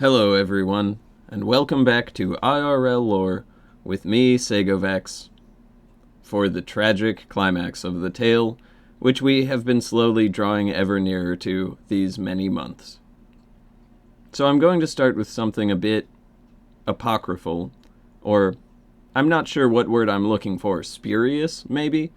Hello everyone, and welcome back to IRL Lore with me, Segovex, for the tragic climax of the tale, which we have been slowly drawing ever nearer to these many months. So I'm going to start with something a bit apocryphal, or I'm not sure what word I'm looking for, spurious, maybe?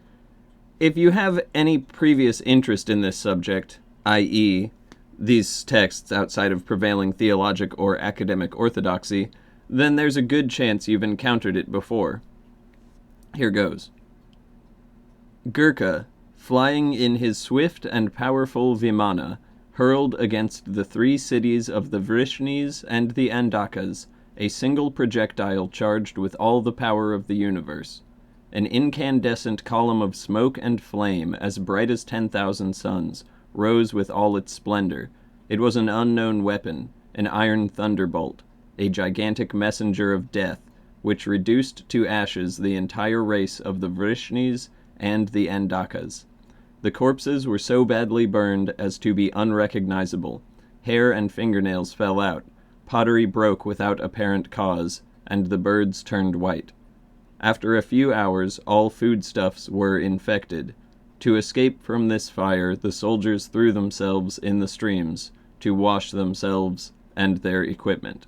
If you have any previous interest in this subject, i.e., these texts outside of prevailing theologic or academic orthodoxy, then there's a good chance you've encountered it before. Here goes. Gurkha, flying in his swift and powerful Vimana, hurled against the three cities of the Vrishnis and the Andakas a single projectile charged with all the power of the universe. An incandescent column of smoke and flame as bright as 10,000 suns rose with all its splendor. It was an unknown weapon, an iron thunderbolt, a gigantic messenger of death, which reduced to ashes the entire race of the Vrishnis and the Andakas. The corpses were so badly burned as to be unrecognizable. Hair and fingernails fell out, pottery broke without apparent cause, and the birds turned white. After a few hours, all foodstuffs were infected. To escape from this fire, the soldiers threw themselves in the streams to wash themselves and their equipment.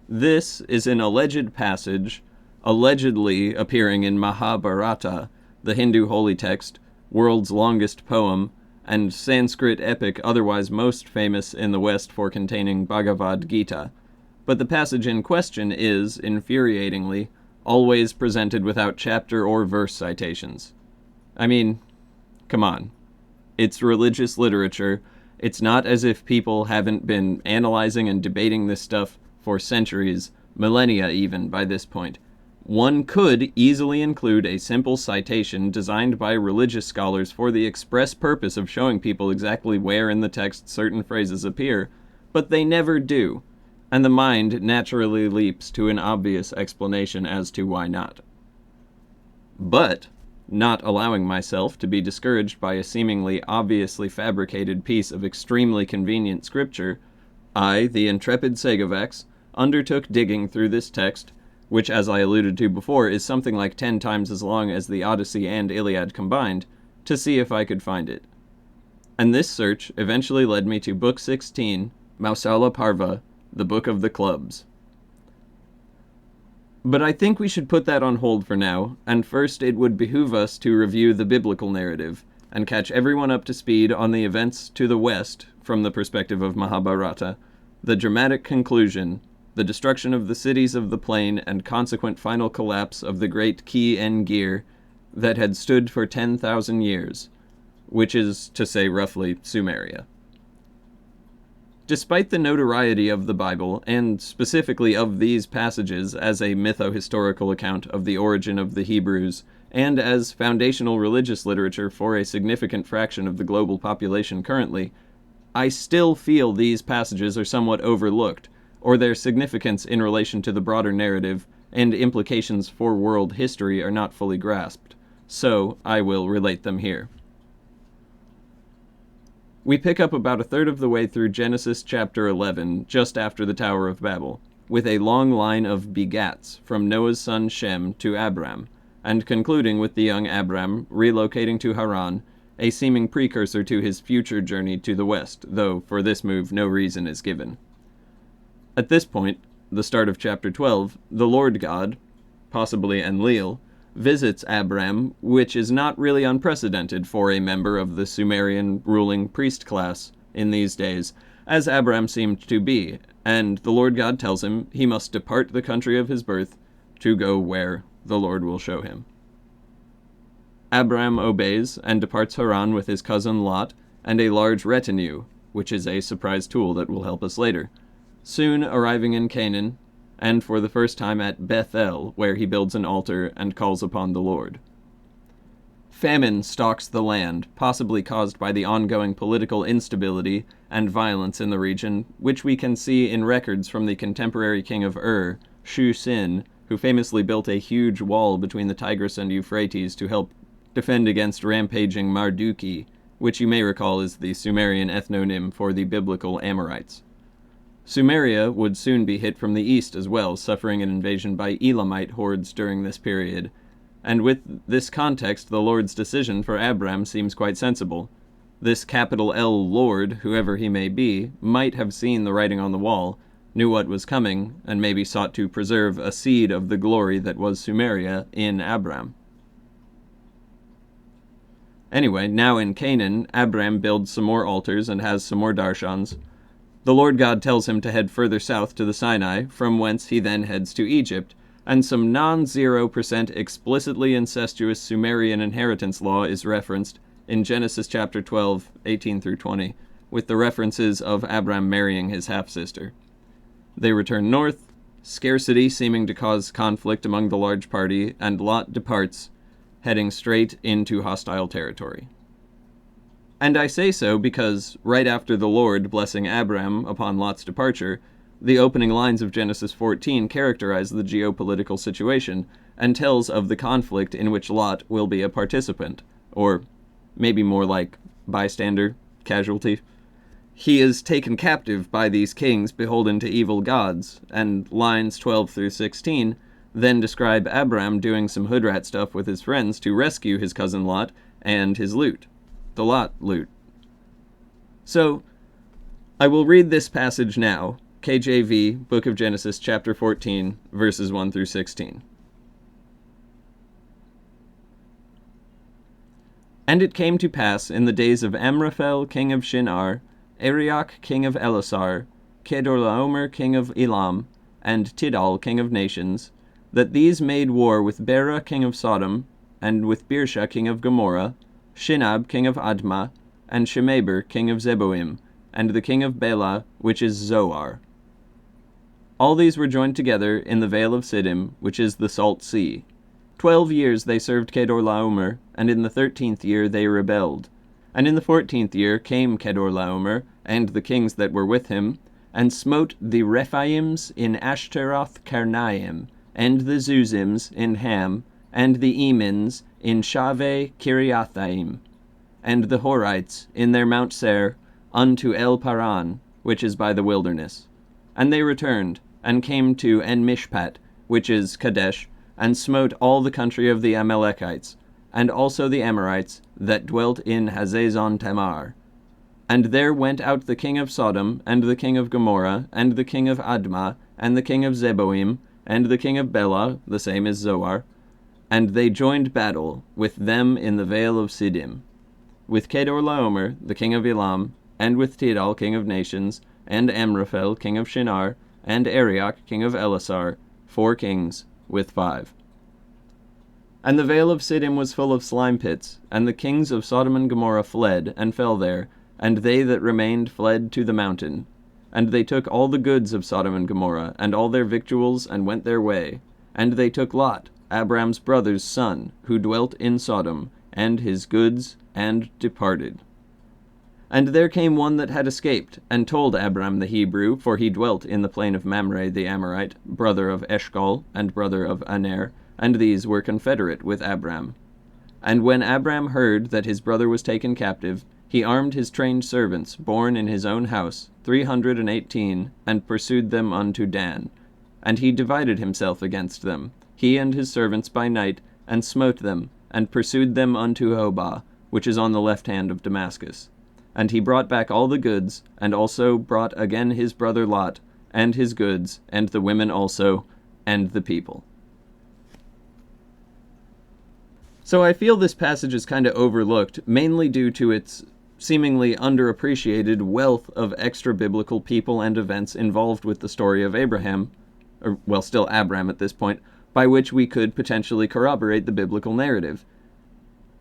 This is an alleged passage, allegedly appearing in Mahabharata, the Hindu holy text, world's longest poem, and Sanskrit epic otherwise most famous in the West for containing Bhagavad Gita. But the passage in question is, infuriatingly, always presented without chapter or verse citations. I mean, come on. It's religious literature. It's not as if people haven't been analyzing and debating this stuff for centuries, millennia even, by this point. One could easily include a simple citation designed by religious scholars for the express purpose of showing people exactly where in the text certain phrases appear, but they never do. And the mind naturally leaps to an obvious explanation as to why not. But, not allowing myself to be discouraged by a seemingly obviously fabricated piece of extremely convenient scripture, I, the intrepid Segovex, undertook digging through this text, which, as I alluded to before, is something like 10 times as long as the Odyssey and Iliad combined, to see if I could find it. And this search eventually led me to Book 16, Mausala Parva, the Book of the Clubs. But I think we should put that on hold for now, and first it would behoove us to review the biblical narrative, and catch everyone up to speed on the events to the west from the perspective of Mahabharata, the dramatic conclusion, the destruction of the cities of the plain and consequent final collapse of the great Ki-en-Gir that had stood for 10,000 years, which is to say roughly Sumeria. Despite the notoriety of the Bible, and specifically of these passages as a mytho-historical account of the origin of the Hebrews, and as foundational religious literature for a significant fraction of the global population currently, I still feel these passages are somewhat overlooked, or their significance in relation to the broader narrative and implications for world history are not fully grasped. So, I will relate them here. We pick up about a third of the way through Genesis chapter 11, just after the Tower of Babel, with a long line of begats from Noah's son Shem to Abram, and concluding with the young Abram relocating to Haran, a seeming precursor to his future journey to the west, though for this move no reason is given. At this point, the start of chapter 12, the Lord God, possibly Enlil, visits Abram, which is not really unprecedented for a member of the Sumerian ruling priest class in these days, as Abram seemed to be, and the Lord God tells him he must depart the country of his birth to go where the Lord will show him. Abram obeys and departs Haran with his cousin Lot and a large retinue, which is a surprise tool that will help us later, soon arriving in Canaan, and for the first time at Bethel, where he builds an altar and calls upon the Lord. Famine stalks the land, possibly caused by the ongoing political instability and violence in the region, which we can see in records from the contemporary king of Ur, Shu-Sin, who famously built a huge wall between the Tigris and Euphrates to help defend against rampaging Marduki, which you may recall is the Sumerian ethnonym for the biblical Amorites. Sumeria would soon be hit from the east as well, suffering an invasion by Elamite hordes during this period, and with this context the Lord's decision for Abram seems quite sensible. This capital L Lord, whoever he may be, might have seen the writing on the wall, knew what was coming, and maybe sought to preserve a seed of the glory that was Sumeria in Abram. Anyway, now in Canaan, Abram builds some more altars and has some more darshans. The Lord God tells him to head further south to the Sinai, from whence he then heads to Egypt, and some non-0% explicitly incestuous Sumerian inheritance law is referenced in Genesis chapter 12, 18 through 20, with the references of Abram marrying his half-sister. They return north, scarcity seeming to cause conflict among the large party, and Lot departs, heading straight into hostile territory. And I say so because, right after the Lord blessing Abram upon Lot's departure, the opening lines of Genesis 14 characterize the geopolitical situation and tells of the conflict in which Lot will be a participant, or maybe more like bystander, casualty. He is taken captive by these kings beholden to evil gods, and lines 12 through 16 then describe Abram doing some hoodrat stuff with his friends to rescue his cousin Lot and his loot. The Lot loot. So, I will read this passage now, KJV, Book of Genesis, chapter 14, verses 1 through 16. And it came to pass in the days of Amraphel, king of Shinar, Arioch, king of Elasar, Kedorlaomer, king of Elam, and Tidal, king of nations, that these made war with Bera, king of Sodom, and with Birsha, king of Gomorrah, Shinab, king of Admah, and Shemeber, king of Zeboim, and the king of Bela, which is Zoar. All these were joined together in the vale of Siddim, which is the Salt Sea. 12 years they served Kedorlaomer, and in the 13th year they rebelled. And in the 14th year came Kedorlaomer, and the kings that were with him, and smote the Rephaims in Ashtaroth Karnaim, and the Zuzims in Ham, and the Emins in Shaveh Kiriathaim, and the Horites in their Mount Seir, unto El Paran, which is by the wilderness. And they returned, and came to En-Mishpat, which is Kadesh, and smote all the country of the Amalekites, and also the Amorites, that dwelt in Hazazon Tamar. And there went out the king of Sodom, and the king of Gomorrah, and the king of Admah, and the king of Zeboim, and the king of Bela, the same is Zoar, and they joined battle with them in the vale of Siddim, with Kedorlaomer, the king of Elam, and with Tidal, king of nations, and Amraphel, king of Shinar, and Arioch, king of Elasar, 4 kings, with 5. And the vale of Siddim was full of slime pits, and the kings of Sodom and Gomorrah fled, and fell there, and they that remained fled to the mountain. And they took all the goods of Sodom and Gomorrah, and all their victuals, and went their way. And they took Lot, Abram's brother's son, who dwelt in Sodom, and his goods, and departed. And there came one that had escaped, and told Abram the Hebrew, for he dwelt in the plain of Mamre the Amorite, brother of Eshcol, and brother of Aner, and these were confederate with Abram. And when Abram heard that his brother was taken captive, he armed his trained servants, born in his own house, 318, and pursued them unto Dan. And he divided himself against them, he and his servants by night, and smote them, and pursued them unto Hobah, which is on the left hand of Damascus. And he brought back all the goods, and also brought again his brother Lot, and his goods, and the women also, and the people. So I feel this passage is kind of overlooked, mainly due to its seemingly underappreciated wealth of extra-biblical people and events involved with the story of Abraham, or, well, still Abram at this point, by which we could potentially corroborate the biblical narrative.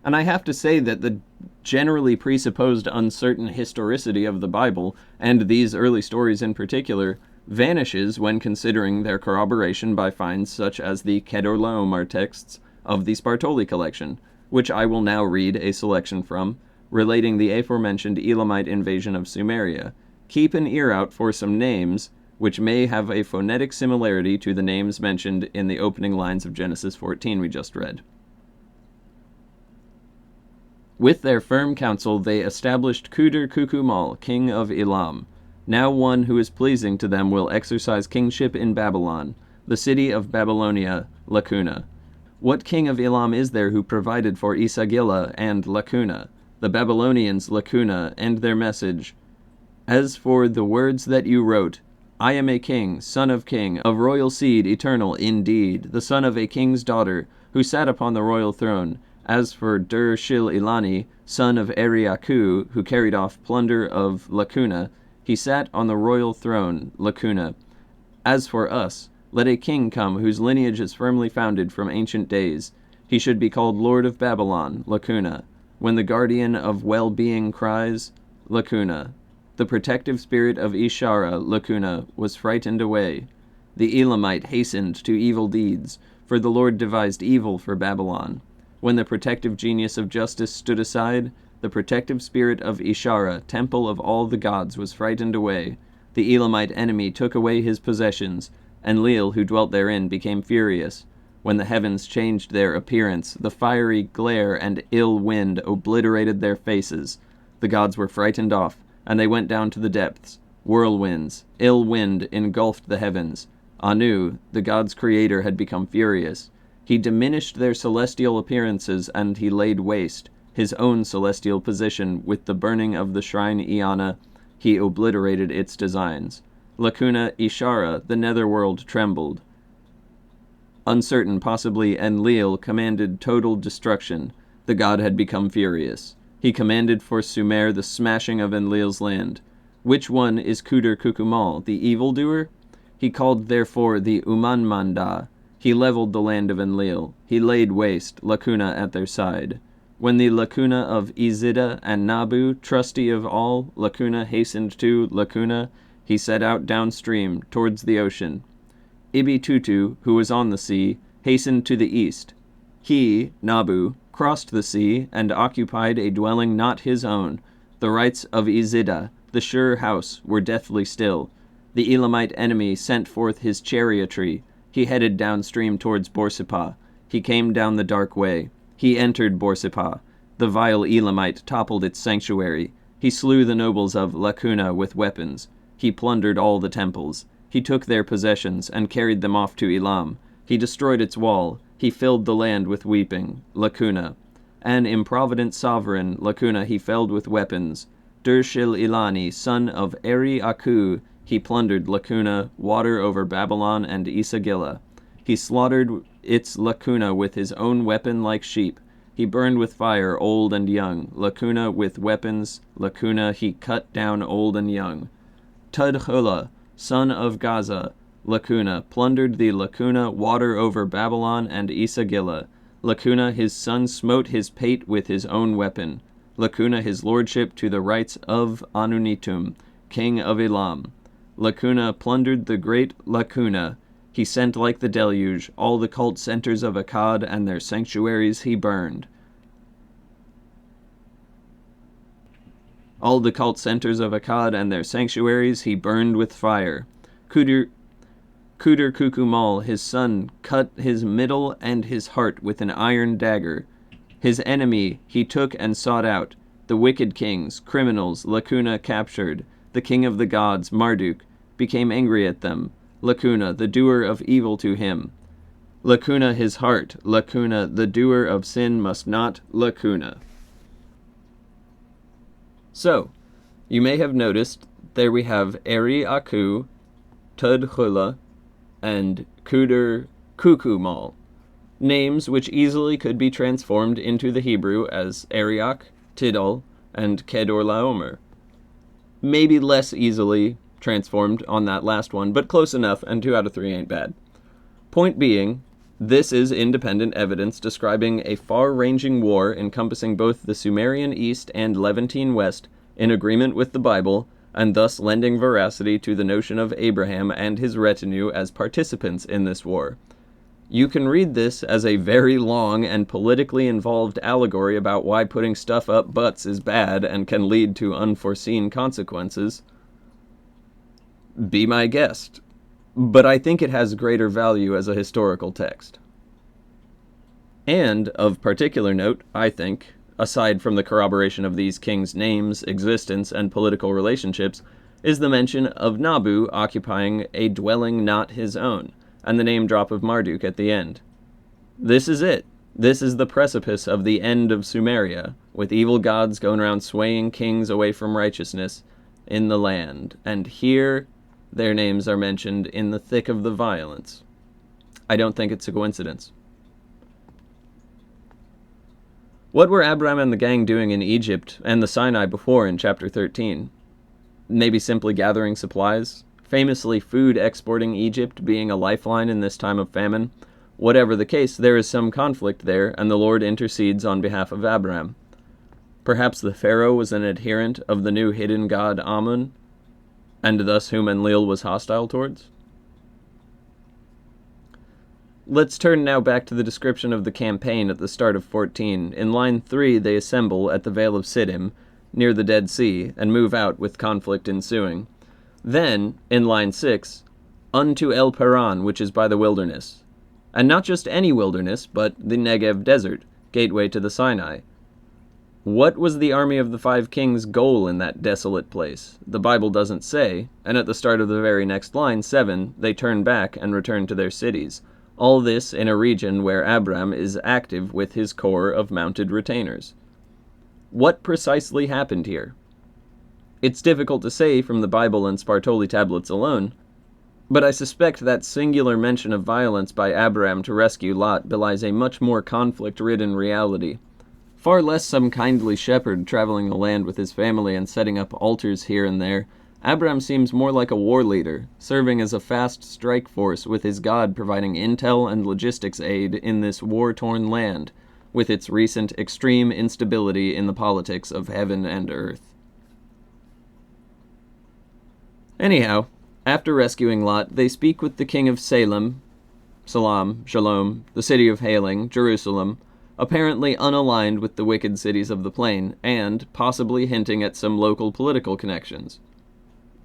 And I have to say that the generally presupposed uncertain historicity of the Bible, and these early stories in particular, vanishes when considering their corroboration by finds such as the Kedorlaomer texts of the Spartoli collection, which I will now read a selection from, relating the aforementioned Elamite invasion of Sumeria. Keep an ear out for some names which may have a phonetic similarity to the names mentioned in the opening lines of Genesis 14 we just read. With their firm counsel they established Kuder-Kukumal, king of Elam. Now one who is pleasing to them will exercise kingship in Babylon, the city of Babylonia, Lacuna. What king of Elam is there who provided for Isagila and Lacuna, the Babylonians Lacuna, and their message? As for the words that you wrote, I am a king, son of king, of royal seed, eternal indeed, the son of a king's daughter, who sat upon the royal throne. As for Dur-Shil-Ilani, son of Eriaku, who carried off plunder of Lacuna, he sat on the royal throne, Lacuna. As for us, let a king come whose lineage is firmly founded from ancient days. He should be called Lord of Babylon, Lacuna. When the guardian of well-being cries, Lacuna. The protective spirit of Ishara, Lacuna, was frightened away. The Elamite hastened to evil deeds, for the Lord devised evil for Babylon. When the protective genius of justice stood aside, the protective spirit of Ishara, temple of all the gods, was frightened away. The Elamite enemy took away his possessions, and Leal, who dwelt therein, became furious. When the heavens changed their appearance, the fiery glare and ill wind obliterated their faces. The gods were frightened off, and they went down to the depths. Whirlwinds, ill wind engulfed the heavens. Anu, the gods' creator, had become furious. He diminished their celestial appearances, and he laid waste his own celestial position with the burning of the shrine Iana. He obliterated its designs. Lacuna Ishara, the netherworld, trembled. Uncertain, possibly, Enlil commanded total destruction. The god had become furious. He commanded for Sumer the smashing of Enlil's land. Which one is Kuder-Kukumal, the evildoer? He called therefore the Umanmanda. He leveled the land of Enlil. He laid waste Lacuna at their side. When the Lacuna of Izida and Nabu, trusty of all, Lacuna hastened to Lacuna, he set out downstream towards the ocean. Ibitutu, who was on the sea, hastened to the east. He, Nabu, crossed the sea and occupied a dwelling not his own. The rights of Izida, the sure house, were deathly still. The Elamite enemy sent forth his chariotry. He headed downstream towards Borsippa. He came down the dark way. He entered Borsippa. The vile Elamite toppled its sanctuary. He slew the nobles of Lacuna with weapons. He plundered all the temples. He took their possessions and carried them off to Elam. He destroyed its wall. He filled the land with weeping. Lacuna. An improvident sovereign, Lacuna, he felled with weapons. Dur-Shil-Ilani, son of Eri-Aku, he plundered Lacuna, water over Babylon and Isagila. He slaughtered its Lacuna with his own weapon like sheep. He burned with fire old and young. Lacuna with weapons. Lacuna he cut down old and young. Tudhula, son of Gaza, Lacuna, plundered the Lacuna, water over Babylon and Isagila. Lacuna his son smote his pate with his own weapon. Lacuna his lordship to the rights of Anunitum, king of Elam. Lacuna plundered the great Lacuna. He sent like the deluge, all the cult centers of Akkad and their sanctuaries he burned. All the cult centers of Akkad and their sanctuaries he burned with fire. Kuder-Kukumal, his son, cut his middle and his heart with an iron dagger. His enemy he took and sought out. The wicked kings, criminals, Lacuna captured. The king of the gods, Marduk, became angry at them. Lacuna, the doer of evil to him. Lacuna his heart. Lacuna, the doer of sin must not Lacuna. So, you may have noticed there we have Eri-Aku, Tudhula, and Kuder-Kukumal, names which easily could be transformed into the Hebrew as Arioch, Tidal, and Kedorlaomer. Maybe less easily transformed on that last one, but close enough, and 2 out of 3 ain't bad. Point being, this is independent evidence describing a far-ranging war encompassing both the Sumerian East and Levantine West in agreement with the Bible, and thus lending veracity to the notion of Abraham and his retinue as participants in this war. You can read this as a very long and politically involved allegory about why putting stuff up butts is bad and can lead to unforeseen consequences. Be my guest. But I think it has greater value as a historical text. And, of particular note, I think, aside from the corroboration of these kings' names, existence, and political relationships, is the mention of Nabu occupying a dwelling not his own, and the name drop of Marduk at the end. This is it. This is the precipice of the end of Sumeria, with evil gods going around swaying kings away from righteousness in the land, and here their names are mentioned in the thick of the violence. I don't think it's a coincidence. What were Abraham and the gang doing in Egypt and the Sinai before in chapter 13? Maybe simply gathering supplies? Famously food exporting Egypt being a lifeline in this time of famine? Whatever the case, there is some conflict there, and the Lord intercedes on behalf of Abraham. Perhaps the Pharaoh was an adherent of the new hidden god Amun, and thus whom Enlil was hostile towards? Let's turn now back to the description of the campaign at the start of 14. In line 3, they assemble at the Vale of Siddim, near the Dead Sea, and move out with conflict ensuing. Then, in line 6, unto El Paran, which is by the wilderness. And not just any wilderness, but the Negev desert, gateway to the Sinai. What was the army of the 5 kings' goal in that desolate place? The Bible doesn't say, and at the start of the very next line, 7, they turn back and return to their cities. All this in a region where Abram is active with his corps of mounted retainers. What precisely happened here? It's difficult to say from the Bible and Spartoli tablets alone, but I suspect that singular mention of violence by Abram to rescue Lot belies a much more conflict-ridden reality. Far less some kindly shepherd traveling the land with his family and setting up altars here and there. Abram seems more like a war leader, serving as a fast strike force with his god providing intel and logistics aid in this war-torn land, with its recent extreme instability in the politics of heaven and earth. Anyhow, after rescuing Lot, they speak with the king of Salem, Shalom, the city of hailing, Jerusalem, apparently unaligned with the wicked cities of the plain, and possibly hinting at some local political connections.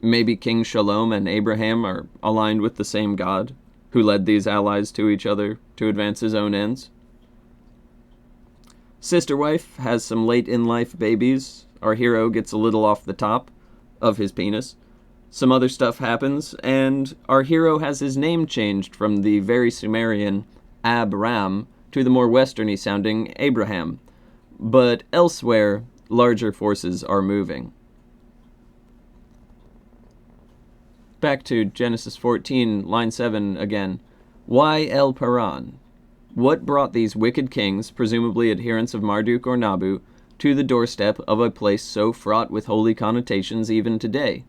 Maybe King Shalom and Abraham are aligned with the same God, who led these allies to each other to advance his own ends. Sister Wife has some late-in-life babies. Our hero gets a little off the top of his penis. Some other stuff happens, and our hero has his name changed from the very Sumerian Abram to the more westerny-sounding Abraham. But elsewhere, larger forces are moving. Back to Genesis 14, line 7 again. Why El Paran? What brought these wicked kings, presumably adherents of Marduk or Nabu, to the doorstep of a place so fraught with holy connotations even today?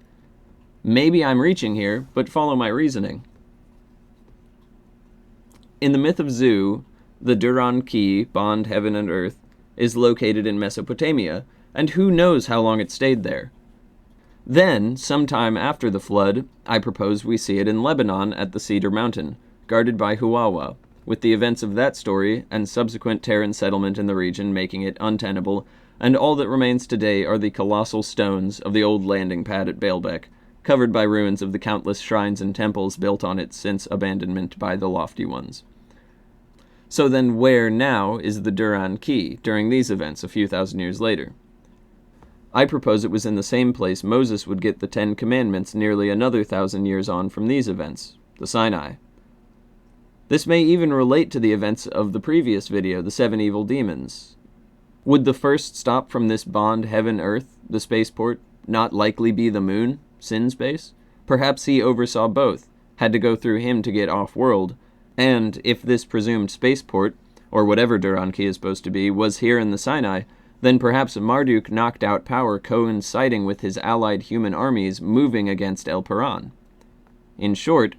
Maybe I'm reaching here, but follow my reasoning. In the myth of Zu, the Duran key, bond heaven and earth, is located in Mesopotamia, and who knows how long it stayed there. Then, sometime after the flood, I propose we see it in Lebanon at the Cedar Mountain, guarded by Huwawa, with the events of that story and subsequent Terran settlement in the region making it untenable, and all that remains today are the colossal stones of the old landing pad at Baalbek, covered by ruins of the countless shrines and temples built on it since abandonment by the lofty ones. So then where now is the Duran key during these events a few thousand years later? I propose it was in the same place Moses would get the 10 Commandments nearly another 1,000 years on from these events, the Sinai. This may even relate to the events of the previous video, the 7 evil demons. Would the first stop from this bond heaven-earth, the spaceport, not likely be the moon, sin space? Perhaps he oversaw both, had to go through him to get off-world, and if this presumed spaceport, or whatever Duran key is supposed to be, was here in the Sinai, then perhaps Marduk knocked out power coinciding with his allied human armies moving against El Paran. In short,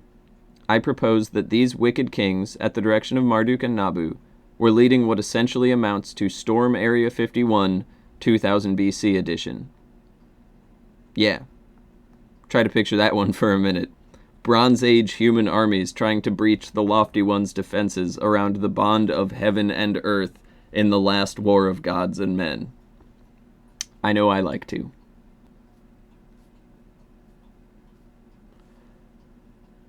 I propose that these wicked kings, at the direction of Marduk and Nabu, were leading what essentially amounts to Storm Area 51, 2000 BC edition. Yeah. Try to picture that one for a minute. Bronze Age human armies trying to breach the lofty one's defenses around the bond of heaven and earth in the last war of gods and men. I know I like to.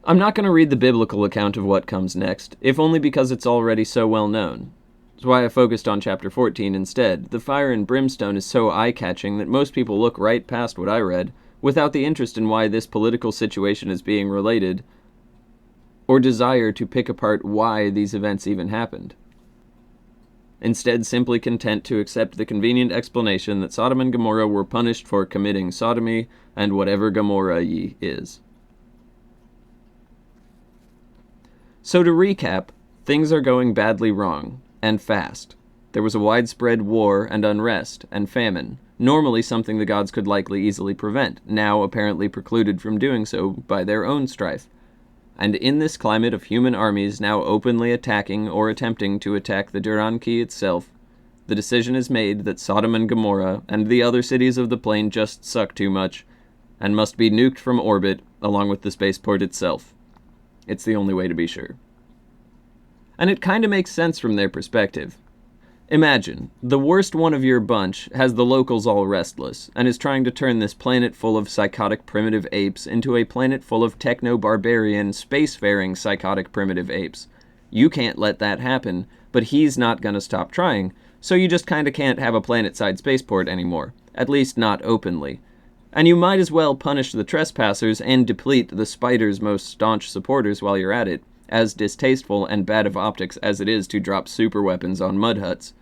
I'm not going to read the biblical account of what comes next, if only because it's already so well known. That's why I focused on chapter 14 instead. The fire and brimstone is so eye-catching that most people look right past what I read, without the interest in why this political situation is being related, or desire to pick apart why these events even happened. Instead, simply content to accept the convenient explanation that Sodom and Gomorrah were punished for committing sodomy and whatever Gomorrah ye is. So to recap, things are going badly wrong, and fast. There was a widespread war and unrest and famine, normally something the gods could likely easily prevent, now apparently precluded from doing so by their own strife. And in this climate of human armies now openly attacking or attempting to attack the Duranki itself, the decision is made that Sodom and Gomorrah and the other cities of the plain just suck too much, and must be nuked from orbit along with the spaceport itself. It's the only way to be sure. And it kinda makes sense from their perspective. Imagine, the worst one of your bunch has the locals all restless, and is trying to turn this planet full of psychotic primitive apes into a planet full of techno-barbarian, spacefaring psychotic primitive apes. You can't let that happen, but he's not gonna stop trying, so you just kinda can't have a planet-side spaceport anymore, at least not openly. And you might as well punish the trespassers and deplete the spider's most staunch supporters while you're at it, as distasteful and bad of optics as it is to drop super weapons on mud huts.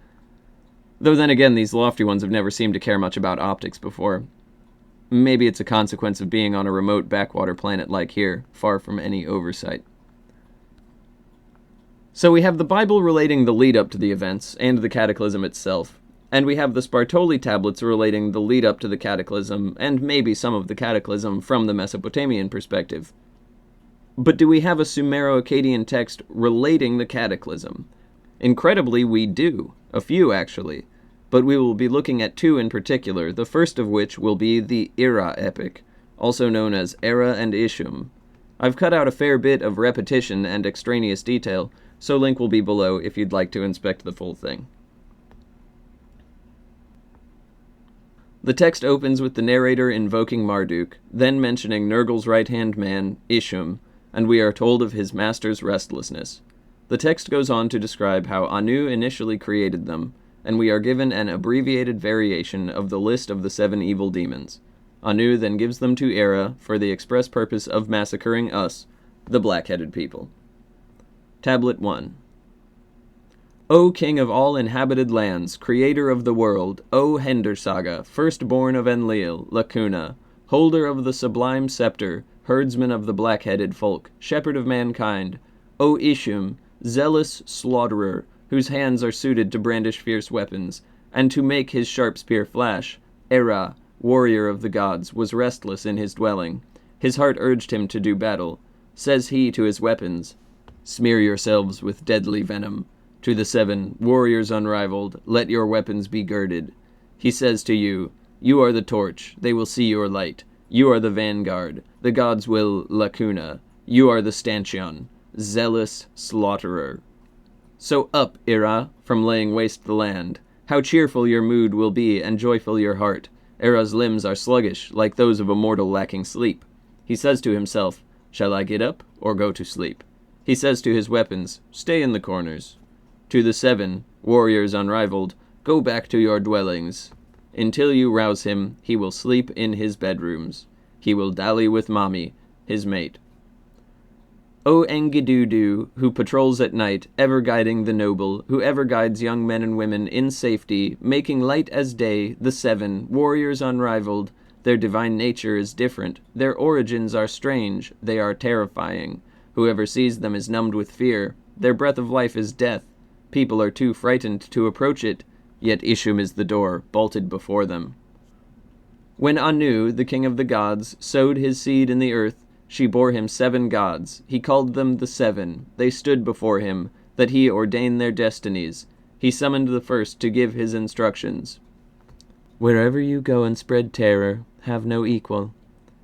Though then again, these lofty ones have never seemed to care much about optics before. Maybe it's a consequence of being on a remote backwater planet like here, far from any oversight. So we have the Bible relating the lead-up to the events, and the cataclysm itself, and we have the Spartoli tablets relating the lead-up to the cataclysm, and maybe some of the cataclysm from the Mesopotamian perspective. But do we have a Sumero-Akkadian text relating the cataclysm? Incredibly, we do. A few, actually. But we will be looking at two in particular, the first of which will be the Ira epic, also known as Era and Ishum. I've cut out a fair bit of repetition and extraneous detail, so link will be below if you'd like to inspect the full thing. The text opens with the narrator invoking Marduk, then mentioning Nergal's right-hand man, Ishum, and we are told of his master's restlessness. The text goes on to describe how Anu initially created them, and we are given an abbreviated variation of the list of the 7 evil demons. Anu then gives them to Era for the express purpose of massacring us, the black-headed people. Tablet 1. O king of all inhabited lands, creator of the world, O Hendersaga, firstborn of Enlil, Lacuna, holder of the sublime scepter, herdsman of the black-headed folk, shepherd of mankind, O Ishum, zealous slaughterer, whose hands are suited to brandish fierce weapons, and to make his sharp spear flash, Era, warrior of the gods, was restless in his dwelling. His heart urged him to do battle. Says he to his weapons, smear yourselves with deadly venom. To the 7, warriors unrivaled, let your weapons be girded. He says to you, you are the torch, they will see your light. You are the vanguard, the gods will Lacuna. You are the stanchion, zealous slaughterer. So up, Ira, from laying waste the land. How cheerful your mood will be and joyful your heart. Era's limbs are sluggish, like those of a mortal lacking sleep. He says to himself, shall I get up or go to sleep? He says to his weapons, stay in the corners. To the 7, warriors unrivaled, go back to your dwellings. Until you rouse him, he will sleep in his bedrooms. He will dally with Mami, his mate. O Enkidudu, who patrols at night, ever guiding the noble, who ever guides young men and women in safety, making light as day, the 7, warriors unrivaled, their divine nature is different, their origins are strange, they are terrifying. Whoever sees them is numbed with fear, their breath of life is death, people are too frightened to approach it, yet Ishum is the door, bolted before them. When Anu, the king of the gods, sowed his seed in the earth, she bore him 7 gods. He called them the 7. They stood before him, that he ordained their destinies. He summoned the first to give his instructions. Wherever you go and spread terror, have no equal.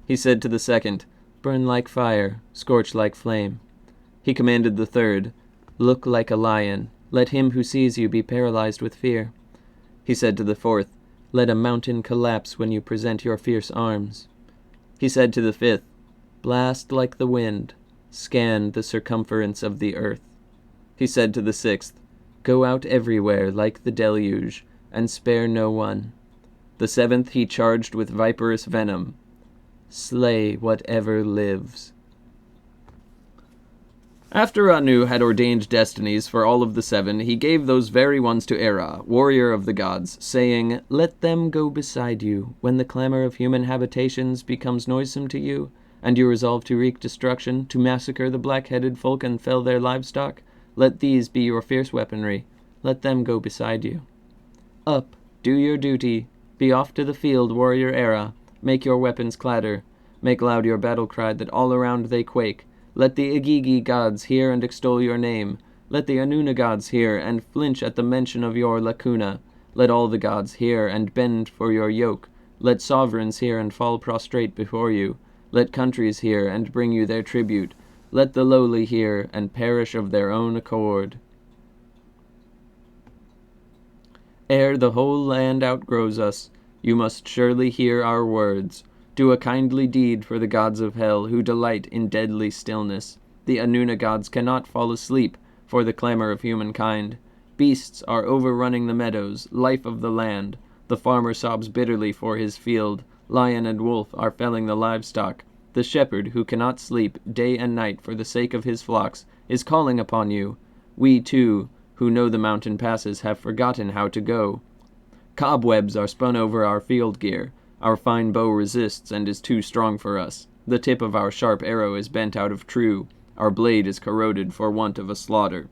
He said to the second, burn like fire, scorch like flame. He commanded the third, look like a lion. Let him who sees you be paralyzed with fear. He said to the fourth, let a mountain collapse when you present your fierce arms. He said to the fifth, blast like the wind, scan the circumference of the earth. He said to the 6th, Go out everywhere like the deluge, and spare no one. The 7th he charged with viperous venom. Slay whatever lives. After Anu had ordained destinies for all of the 7, he gave those very ones to Era, warrior of the gods, saying, Let them go beside you, when the clamor of human habitations becomes noisome to you, and you resolve to wreak destruction, to massacre the black-headed folk and fell their livestock. Let these be your fierce weaponry. Let them go beside you. Up, do your duty. Be off to the field, warrior Era. Make your weapons clatter. Make loud your battle cry that all around they quake. Let the Igigi gods hear and extol your name. Let the Anuna gods hear and flinch at the mention of your lacuna. Let all the gods hear and bend for your yoke. Let sovereigns hear and fall prostrate before you. Let countries hear and bring you their tribute. Let the lowly hear and perish of their own accord. Ere the whole land outgrows us, you must surely hear our words. Do a kindly deed for the gods of hell who delight in deadly stillness. The Anuna gods cannot fall asleep for the clamor of humankind. Beasts are overrunning the meadows, life of the land. The farmer sobs bitterly for his field. Lion and wolf are felling the livestock. The shepherd, who cannot sleep day and night for the sake of his flocks, is calling upon you. We, too, who know the mountain passes, have forgotten how to go. Cobwebs are spun over our field gear. Our fine bow resists and is too strong for us. The tip of our sharp arrow is bent out of true. Our blade is corroded for want of a slaughter.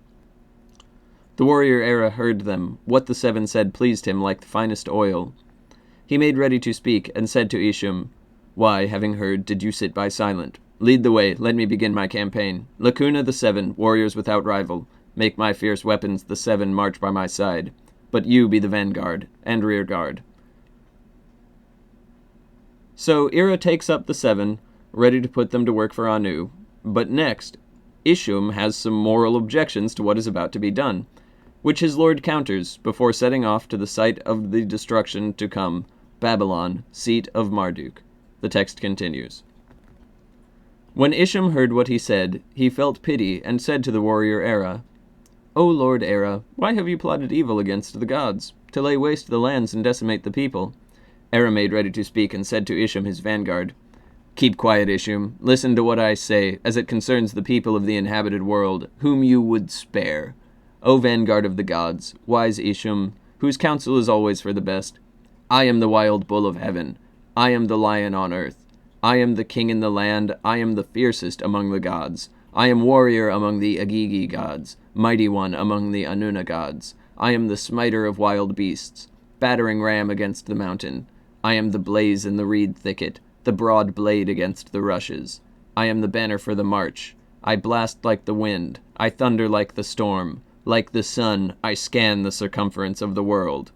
The warrior Era heard them. What the 7 said pleased him like the finest oil. He made ready to speak, and said to Isham, Why, having heard, did you sit by silent? Lead the way, let me begin my campaign. Lacuna the 7, warriors without rival. Make my fierce weapons the 7 march by my side. But you be the vanguard and rear guard. So Era takes up the 7, ready to put them to work for Anu. But next, Isham has some moral objections to what is about to be done, which his lord counters before setting off to the site of the destruction to come, Babylon, seat of Marduk. The text continues. When Isham heard what he said, he felt pity and said to the warrior Era, O Lord Era, why have you plotted evil against the gods, to lay waste the lands and decimate the people? Era made ready to speak and said to Isham his vanguard, Keep quiet, Isham. Listen to what I say, as it concerns the people of the inhabited world, whom you would spare. O vanguard of the gods, wise Isham, whose counsel is always for the best. I am the wild bull of heaven. I am the lion on earth. I am the king in the land. I am the fiercest among the gods. I am warrior among the Agigi gods, mighty one among the Anuna gods. I am the smiter of wild beasts, battering ram against the mountain. I am the blaze in the reed thicket, the broad blade against the rushes. I am the banner for the march. I blast like the wind. I thunder like the storm. Like the sun, I scan the circumference of the world.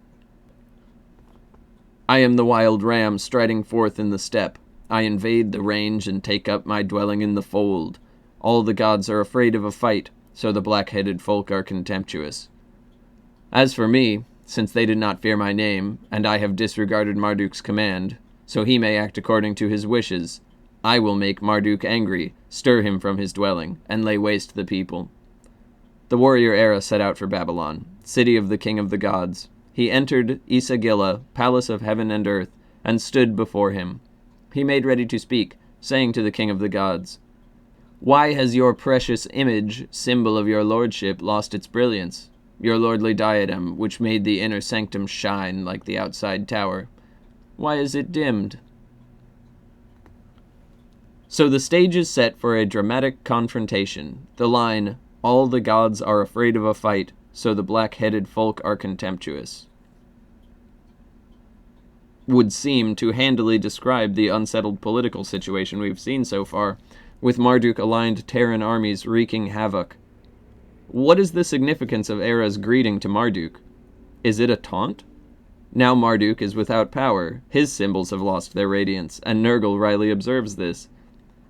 I am the wild ram striding forth in the steppe. I invade the range and take up my dwelling in the fold. All the gods are afraid of a fight, so the black-headed folk are contemptuous. As for me, since they did not fear my name, and I have disregarded Marduk's command, so he may act according to his wishes, I will make Marduk angry, stir him from his dwelling, and lay waste the people. The warrior Era set out for Babylon, city of the king of the gods. He entered Isagila, palace of heaven and earth, and stood before him. He made ready to speak, saying to the king of the gods, Why has your precious image, symbol of your lordship, lost its brilliance? Your lordly diadem, which made the inner sanctum shine like the outside tower. Why is it dimmed? So the stage is set for a dramatic confrontation. The line, All the gods are afraid of a fight, so the black-headed folk are contemptuous, would seem to handily describe the unsettled political situation we've seen so far, with Marduk-aligned Terran armies wreaking havoc. What is the significance of Era's greeting to Marduk? Is it a taunt? Now Marduk is without power, his symbols have lost their radiance, and Nergal wryly observes this.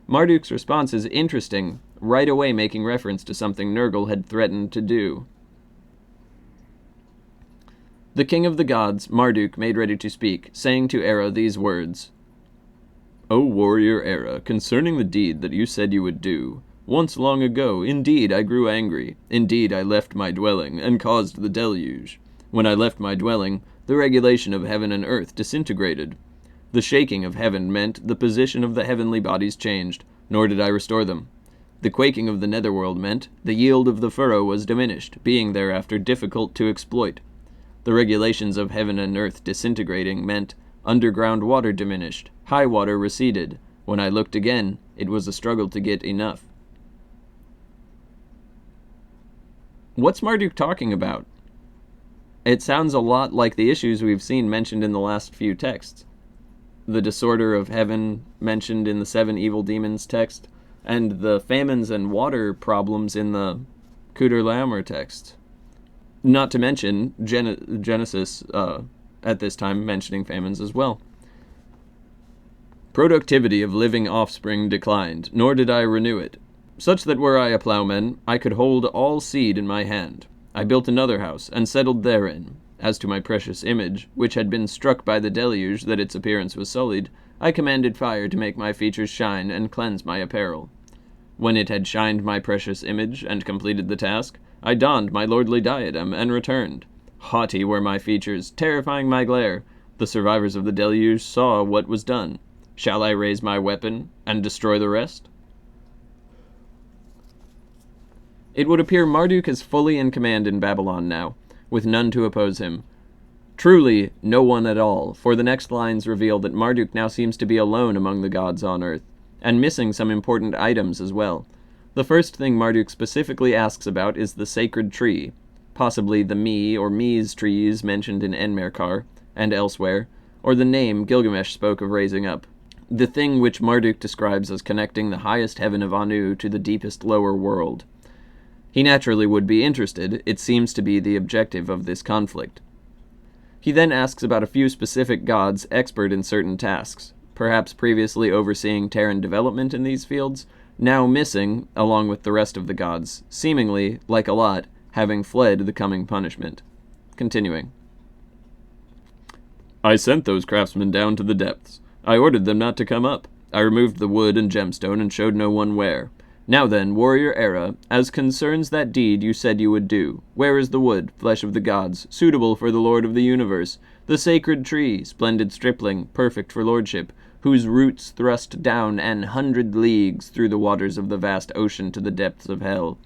Marduk's response is interesting, right away making reference to something Nergal had threatened to do. The king of the gods, Marduk, made ready to speak, saying to Era these words, O warrior Era, concerning the deed that you said you would do, Once long ago, indeed, I grew angry. Indeed, I left my dwelling, and caused the deluge. When I left my dwelling, the regulation of heaven and earth disintegrated. The shaking of heaven meant the position of the heavenly bodies changed, nor did I restore them. The quaking of the netherworld meant the yield of the furrow was diminished, being thereafter difficult to exploit. The regulations of heaven and earth disintegrating meant underground water diminished, high water receded. When I looked again, it was a struggle to get enough. What's Marduk talking about? It sounds a lot like the issues we've seen mentioned in the last few texts. The disorder of heaven mentioned in the 7 evil demons text, and the famines and water problems in the Kudur-Laomer text. Not to mention Genesis at this time mentioning famines as well. Productivity of living offspring declined, nor did I renew it, such that were I a plowman, I could hold all seed in my hand. I built another house, and settled therein. As to my precious image, which had been struck by the deluge that its appearance was sullied, I commanded fire to make my features shine and cleanse my apparel. When it had shined my precious image and completed the task, I donned my lordly diadem and returned. Haughty were my features, terrifying my glare. The survivors of the deluge saw what was done. Shall I raise my weapon and destroy the rest? It would appear Marduk is fully in command in Babylon now, with none to oppose him. Truly, no one at all, for the next lines reveal that Marduk now seems to be alone among the gods on earth, and missing some important items as well. The first thing Marduk specifically asks about is the sacred tree, possibly the Mi or Mies trees mentioned in Enmerkar and elsewhere, or the name Gilgamesh spoke of raising up, the thing which Marduk describes as connecting the highest heaven of Anu to the deepest lower world. He naturally would be interested. It seems to be the objective of this conflict. He then asks about a few specific gods expert in certain tasks, perhaps previously overseeing Terran development in these fields, now missing, along with the rest of the gods, seemingly, like a lot, having fled the coming punishment. Continuing. I sent those craftsmen down to the depths. I ordered them not to come up. I removed the wood and gemstone and showed no one where. Now then, warrior Era, as concerns that deed you said you would do, where is the wood, flesh of the gods, suitable for the Lord of the universe, the sacred tree, splendid stripling, perfect for lordship, whose roots thrust down 100 leagues through the waters of the vast ocean to the depths of hell,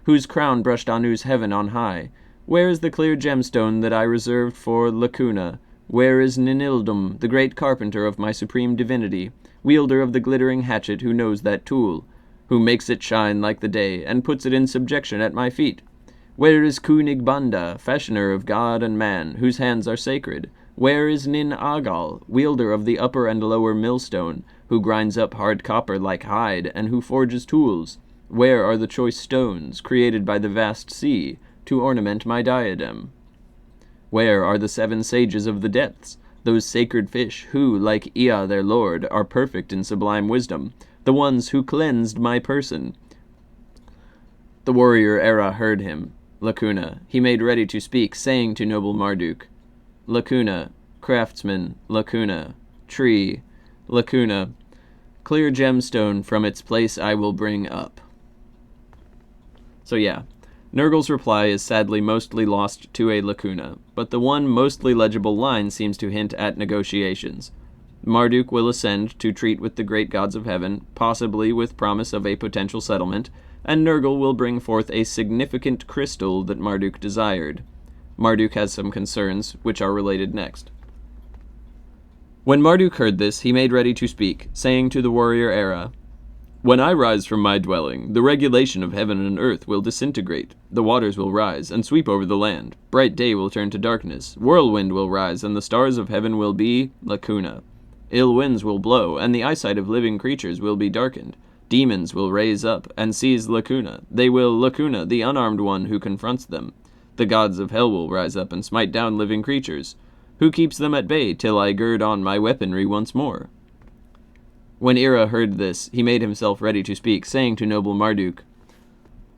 whose crown brushed Anu's heaven on high? Where is the clear gemstone that I reserved for Lacuna? Where is Ninildum, the great carpenter of my supreme divinity, wielder of the glittering hatchet who knows that tool, who makes it shine like the day, and puts it in subjection at my feet? Where is Kunigbanda, fashioner of God and man, whose hands are sacred? Where is Nin Agal, wielder of the upper and lower millstone, who grinds up hard copper like hide, and who forges tools? Where are the choice stones, created by the vast sea, to ornament my diadem? Where are the 7 sages of the depths, those sacred fish who, like Ea their lord, are perfect in sublime wisdom, the ones who cleansed my person? The warrior Era heard him. Lacuna, he made ready to speak, saying to noble Marduk, Lacuna, craftsman, Lacuna, tree, Lacuna, clear gemstone from its place I will bring up. So yeah, Nergal's reply is sadly mostly lost to a lacuna, but the one mostly legible line seems to hint at negotiations. Marduk will ascend to treat with the great gods of heaven, possibly with promise of a potential settlement, and Nergal will bring forth a significant crystal that Marduk desired. Marduk has some concerns, which are related next. When Marduk heard this, he made ready to speak, saying to the warrior Era, When I rise from my dwelling, the regulation of heaven and earth will disintegrate. The waters will rise and sweep over the land. Bright day will turn to darkness. Whirlwind will rise, and the stars of heaven will be lacuna. Ill winds will blow, and the eyesight of living creatures will be darkened. Demons will raise up and seize lacuna. They will lacuna the unarmed one who confronts them. The gods of hell will rise up and smite down living creatures. Who keeps them at bay till I gird on my weaponry once more? When Era heard this, he made himself ready to speak, saying to noble Marduk,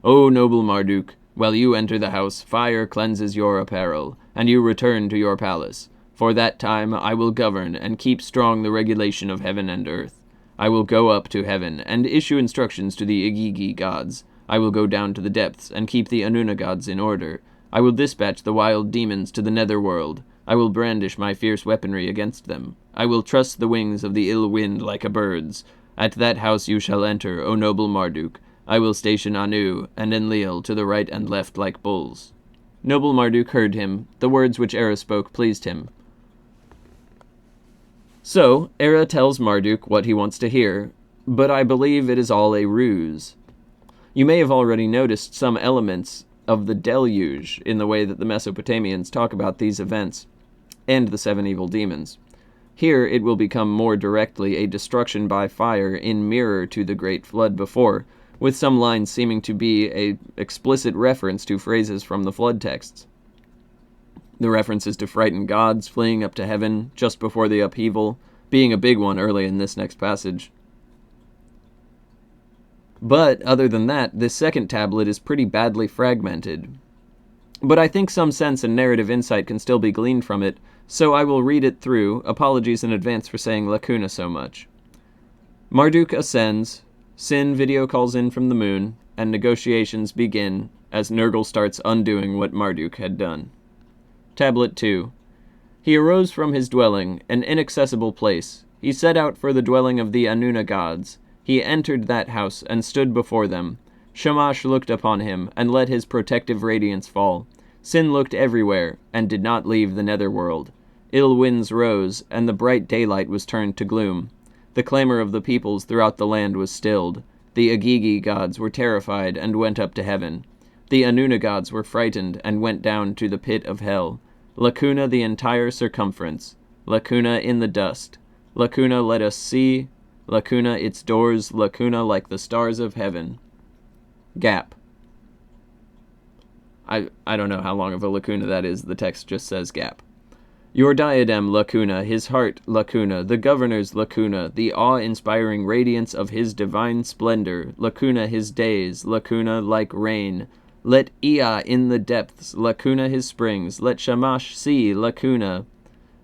O noble Marduk, while you enter the house, fire cleanses your apparel, and you return to your palace. For that time I will govern and keep strong the regulation of heaven and earth. I will go up to heaven, and issue instructions to the Igigi gods. I will go down to the depths, and keep the Anuna gods in order. I will dispatch the wild demons to the netherworld. I will brandish my fierce weaponry against them. I will truss the wings of the ill wind like a bird's. At that house you shall enter, O noble Marduk. I will station Anu and Enlil to the right and left like bulls. Noble Marduk heard him. The words which Era spoke pleased him. So, Era tells Marduk what he wants to hear, but I believe it is all a ruse. You may have already noticed some elements of the deluge in the way that the Mesopotamians talk about these events, and the 7 evil demons. Here it will become more directly a destruction by fire in mirror to the great flood before, with some lines seeming to be an explicit reference to phrases from the flood texts. The references to frightened gods fleeing up to heaven just before the upheaval, being a big one early in this next passage. But, other than that, this second tablet is pretty badly fragmented. But I think some sense and narrative insight can still be gleaned from it, so I will read it through. Apologies in advance for saying lacuna so much. Marduk ascends, Sin video calls in from the moon, and negotiations begin as Nergal starts undoing what Marduk had done. Tablet 2. He arose from his dwelling, an inaccessible place. He set out for the dwelling of the Anuna gods. He entered that house and stood before them. Shamash looked upon him and let his protective radiance fall. Sin looked everywhere and did not leave the netherworld. Ill winds rose, and the bright daylight was turned to gloom. The clamor of the peoples throughout the land was stilled. The Igigi gods were terrified and went up to heaven. The Anuna gods were frightened and went down to the pit of hell. Lacuna the entire circumference. Lacuna in the dust. Lacuna let us see. Lacuna its doors. Lacuna like the stars of heaven. Gap. I don't know how long of a lacuna that is. The text just says gap. Your diadem, Lacuna, his heart, Lacuna, the governor's Lacuna, the awe-inspiring radiance of his divine splendor, Lacuna his days, Lacuna like rain. Let Ea in the depths, Lacuna his springs, let Shamash see, Lacuna,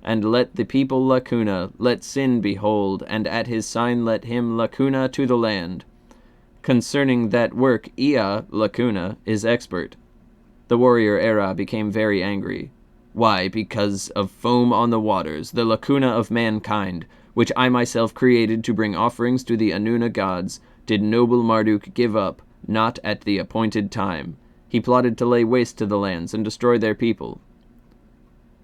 and let the people Lacuna, let Sin behold, and at his sign let him Lacuna to the land. Concerning that work, Ea, Lacuna, is expert. The warrior Era became very angry. Why, because of foam on the waters, the lacuna of mankind, which I myself created to bring offerings to the Anuna gods, did noble Marduk give up, not at the appointed time. He plotted to lay waste to the lands and destroy their people.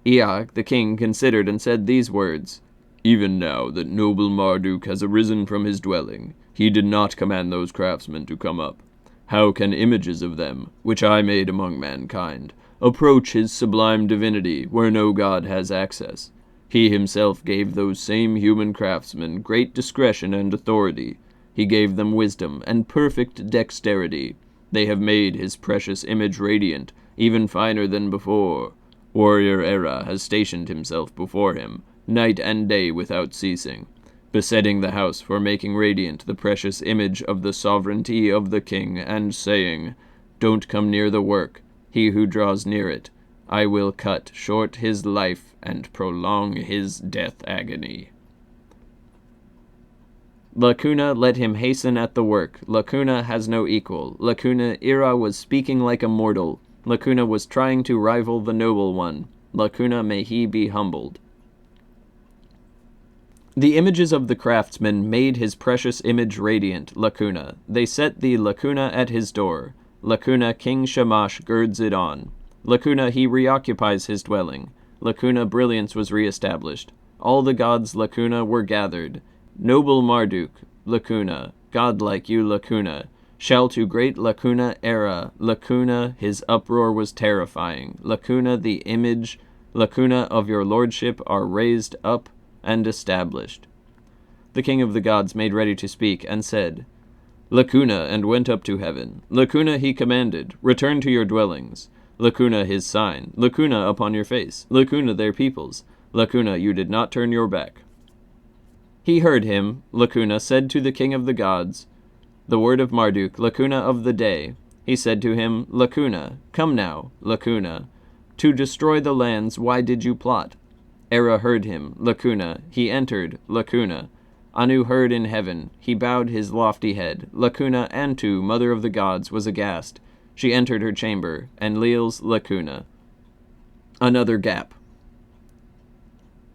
Ea, the king, considered and said these words, Even now that noble Marduk has arisen from his dwelling, he did not command those craftsmen to come up. How can images of them, which I made among mankind, approach his sublime divinity where no god has access? He himself gave those same human craftsmen great discretion and authority. He gave them wisdom and perfect dexterity. They have made his precious image radiant, even finer than before. Warrior Era has stationed himself before him, night and day without ceasing, besetting the house for making radiant the precious image of the sovereignty of the king, and saying, Don't come near the work. He who draws near it, I will cut short his life and prolong his death agony. Lacuna let him hasten at the work. Lacuna has no equal. Lacuna Era was speaking like a mortal. Lacuna was trying to rival the noble one. Lacuna may he be humbled. The images of the craftsmen made his precious image radiant, Lacuna. They set the Lacuna at his door. Lacuna King Shamash girds it on. Lacuna he reoccupies his dwelling. Lacuna brilliance was re-established. All the gods Lacuna were gathered. Noble Marduk, Lacuna, godlike you Lacuna, shall to great Lacuna Era. Lacuna his uproar was terrifying. Lacuna the image, Lacuna of your lordship are raised up and established. The king of the gods made ready to speak, and said, Lacuna, and went up to heaven. Lacuna he commanded, return to your dwellings. Lacuna his sign, Lacuna upon your face, Lacuna their peoples. Lacuna you did not turn your back. He heard him. Lacuna said to the king of the gods, the word of Marduk, Lacuna of the day. He said to him, Lacuna, come now, Lacuna, to destroy the lands, why did you plot? Era heard him, Lacuna, he entered, Lacuna. Anu heard in heaven. He bowed his lofty head. Lacuna Antu, mother of the gods, was aghast. She entered her chamber. Enlil's Lacuna. Another gap.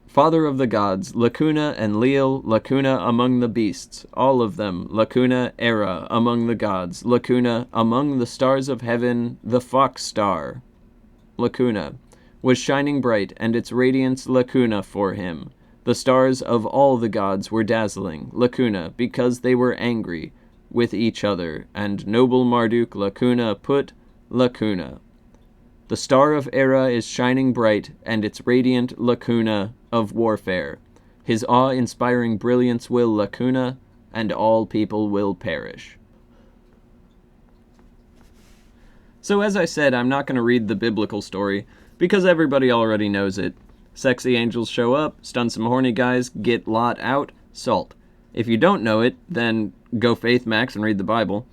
Father of the gods, Lacuna, Enlil, Lacuna among the beasts, all of them, Lacuna, Era, among the gods, Lacuna, among the stars of heaven, the fox star, Lacuna, was shining bright, and its radiance Lacuna for him. The stars of all the gods were dazzling, Lacuna, because they were angry with each other, and noble Marduk Lacuna put Lacuna. The star of Era is shining bright, and its radiant Lacuna of warfare. His awe-inspiring brilliance will Lacuna, and all people will perish. So as I said, I'm not going to read the biblical story, because everybody already knows it. Sexy angels show up, stun some horny guys, get Lot out, salt. If you don't know it, then go Faith Max and read the Bible.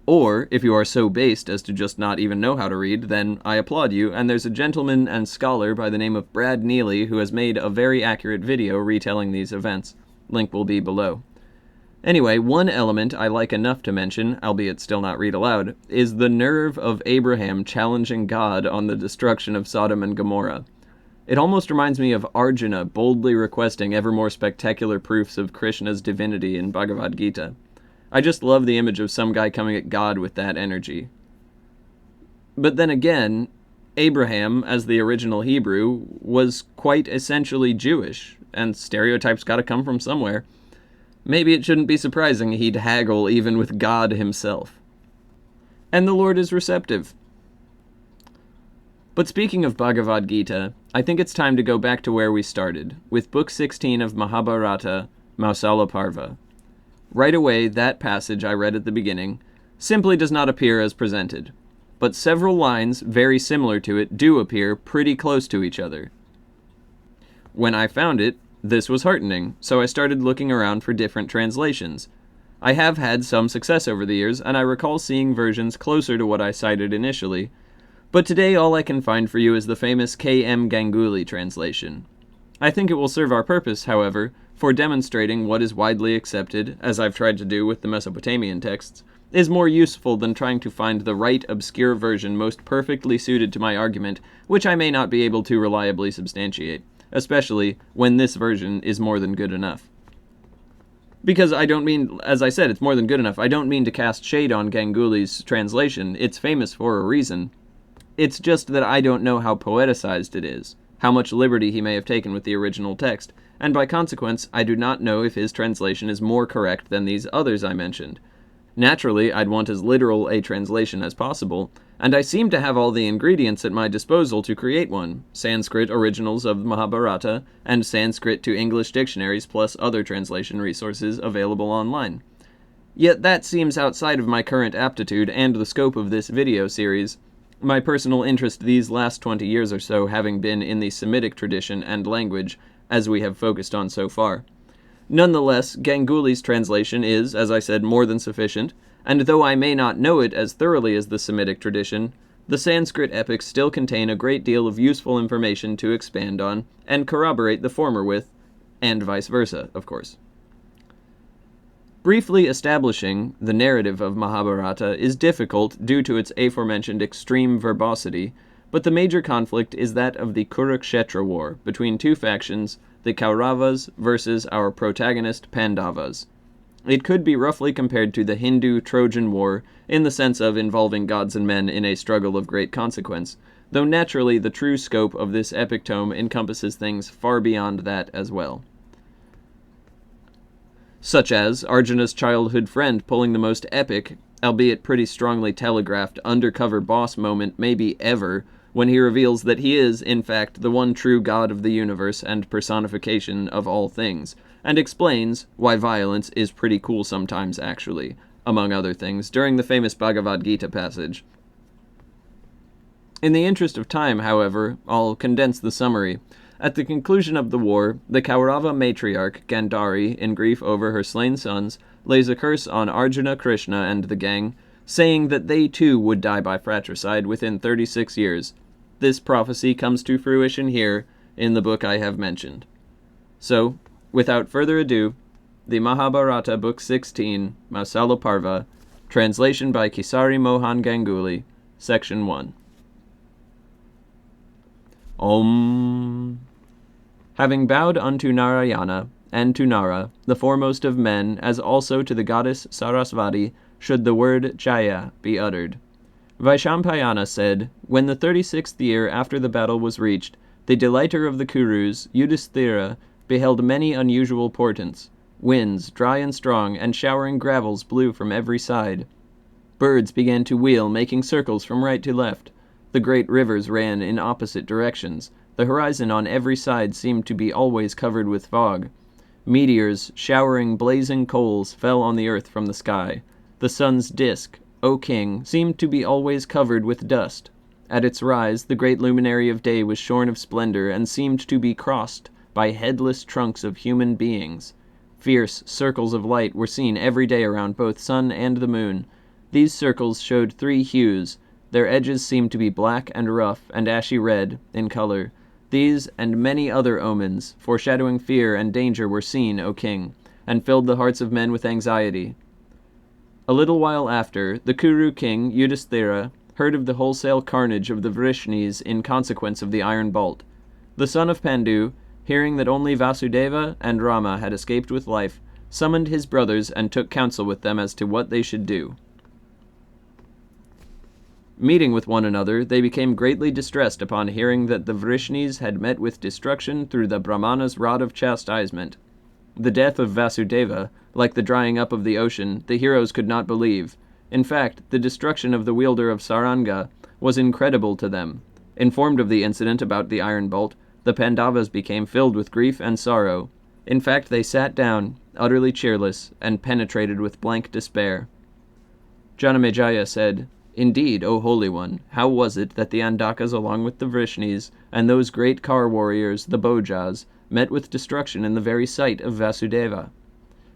Or, if you are so based as to just not even know how to read, then I applaud you, and there's a gentleman and scholar by the name of Brad Neely who has made a very accurate video retelling these events. Link will be below. Anyway, one element I like enough to mention, albeit still not read aloud, is the nerve of Abraham challenging God on the destruction of Sodom and Gomorrah. It almost reminds me of Arjuna boldly requesting ever more spectacular proofs of Krishna's divinity in Bhagavad Gita. I just love the image of some guy coming at God with that energy. But then again, Abraham, as the original Hebrew, was quite essentially Jewish, and stereotypes gotta come from somewhere. Maybe it shouldn't be surprising he'd haggle even with God himself. And the Lord is receptive. But speaking of Bhagavad Gita, I think it's time to go back to where we started, with Book 16 of Mahabharata, Mausala Parva. Right away, that passage I read at the beginning simply does not appear as presented, but several lines very similar to it do appear pretty close to each other. When I found it, this was heartening, so I started looking around for different translations. I have had some success over the years, and I recall seeing versions closer to what I cited initially, but today all I can find for you is the famous K.M. Ganguly translation. I think it will serve our purpose, however, for demonstrating what is widely accepted, as I've tried to do with the Mesopotamian texts, is more useful than trying to find the right obscure version most perfectly suited to my argument, which I may not be able to reliably substantiate, especially when this version is more than good enough. Because I don't mean, as I said, it's more than good enough, I don't mean to cast shade on Ganguly's translation, it's famous for a reason. It's just that I don't know how poeticized it is, how much liberty he may have taken with the original text, and by consequence, I do not know if his translation is more correct than these others I mentioned. Naturally, I'd want as literal a translation as possible, and I seem to have all the ingredients at my disposal to create one: Sanskrit originals of Mahabharata, and Sanskrit to English dictionaries plus other translation resources available online. Yet that seems outside of my current aptitude and the scope of this video series, my personal interest these last 20 years or so having been in the Semitic tradition and language, as we have focused on so far. Nonetheless, Ganguly's translation is, as I said, more than sufficient, and though I may not know it as thoroughly as the Semitic tradition, the Sanskrit epics still contain a great deal of useful information to expand on, and corroborate the former with, and vice versa, of course. Briefly establishing the narrative of Mahabharata is difficult due to its aforementioned extreme verbosity, but the major conflict is that of the Kurukshetra war between two factions, the Kauravas versus our protagonist Pandavas. It could be roughly compared to the Hindu-Trojan War in the sense of involving gods and men in a struggle of great consequence, though naturally the true scope of this epic tome encompasses things far beyond that as well. Such as Arjuna's childhood friend pulling the most epic, albeit pretty strongly telegraphed, undercover boss moment maybe ever, when he reveals that he is, in fact, the one true god of the universe and personification of all things, and explains why violence is pretty cool sometimes actually, among other things, during the famous Bhagavad Gita passage. In the interest of time, however, I'll condense the summary. At the conclusion of the war, the Kaurava matriarch, Gandhari, in grief over her slain sons, lays a curse on Arjuna, Krishna, and the gang, saying that they too would die by fratricide within 36 years. This prophecy comes to fruition here, in the book I have mentioned. So, without further ado, The Mahabharata, Book 16, Masalaparva, translation by Kesari Mohan Ganguly, Section 1. Om. Having bowed unto Narayana, and to Nara, the foremost of men, as also to the goddess Sarasvati, should the word Jaya be uttered. Vaishampayana said, when the 36th year after the battle was reached, the delighter of the Kurus, Yudhisthira, beheld many unusual portents. Winds, dry and strong, and showering gravels blew from every side. Birds began to wheel, making circles from right to left. The great rivers ran in opposite directions. The horizon on every side seemed to be always covered with fog. Meteors, showering blazing coals, fell on the earth from the sky. The sun's disk, O king, seemed to be always covered with dust. At its rise, the great luminary of day was shorn of splendor and seemed to be crossed by headless trunks of human beings. Fierce circles of light were seen every day around both sun and the moon. These circles showed three hues. Their edges seemed to be black and rough and ashy red in color. These and many other omens, foreshadowing fear and danger, were seen, O king, and filled the hearts of men with anxiety. A little while after, the Kuru king, Yudhisthira, heard of the wholesale carnage of the Vrishnis in consequence of the iron bolt. The son of Pandu, hearing that only Vasudeva and Rama had escaped with life, summoned his brothers and took counsel with them as to what they should do. Meeting with one another, they became greatly distressed upon hearing that the Vrishnis had met with destruction through the Brahmana's rod of chastisement. The death of Vasudeva, like the drying up of the ocean, the heroes could not believe. In fact, the destruction of the wielder of Saranga was incredible to them. Informed of the incident about the iron bolt, the Pandavas became filled with grief and sorrow. In fact, they sat down, utterly cheerless, and penetrated with blank despair. Janamejaya said, Indeed, O Holy One, how was it that the Andakas along with the Vrishnis, and those great car warriors, the Bojas, met with destruction in the very sight of Vasudeva?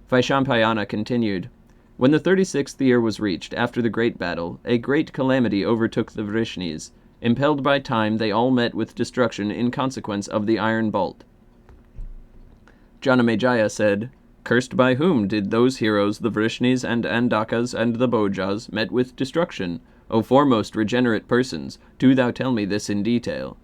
Vaishampayana continued, when the 36th year was reached after the great battle, a great calamity overtook the Vrishnis. Impelled by time, they all met with destruction in consequence of the iron bolt. Janamejaya said, Cursed by whom did those heroes, the Vrishnis and Andakas and the Bojas, met with destruction? O foremost regenerate persons, do thou tell me this in detail.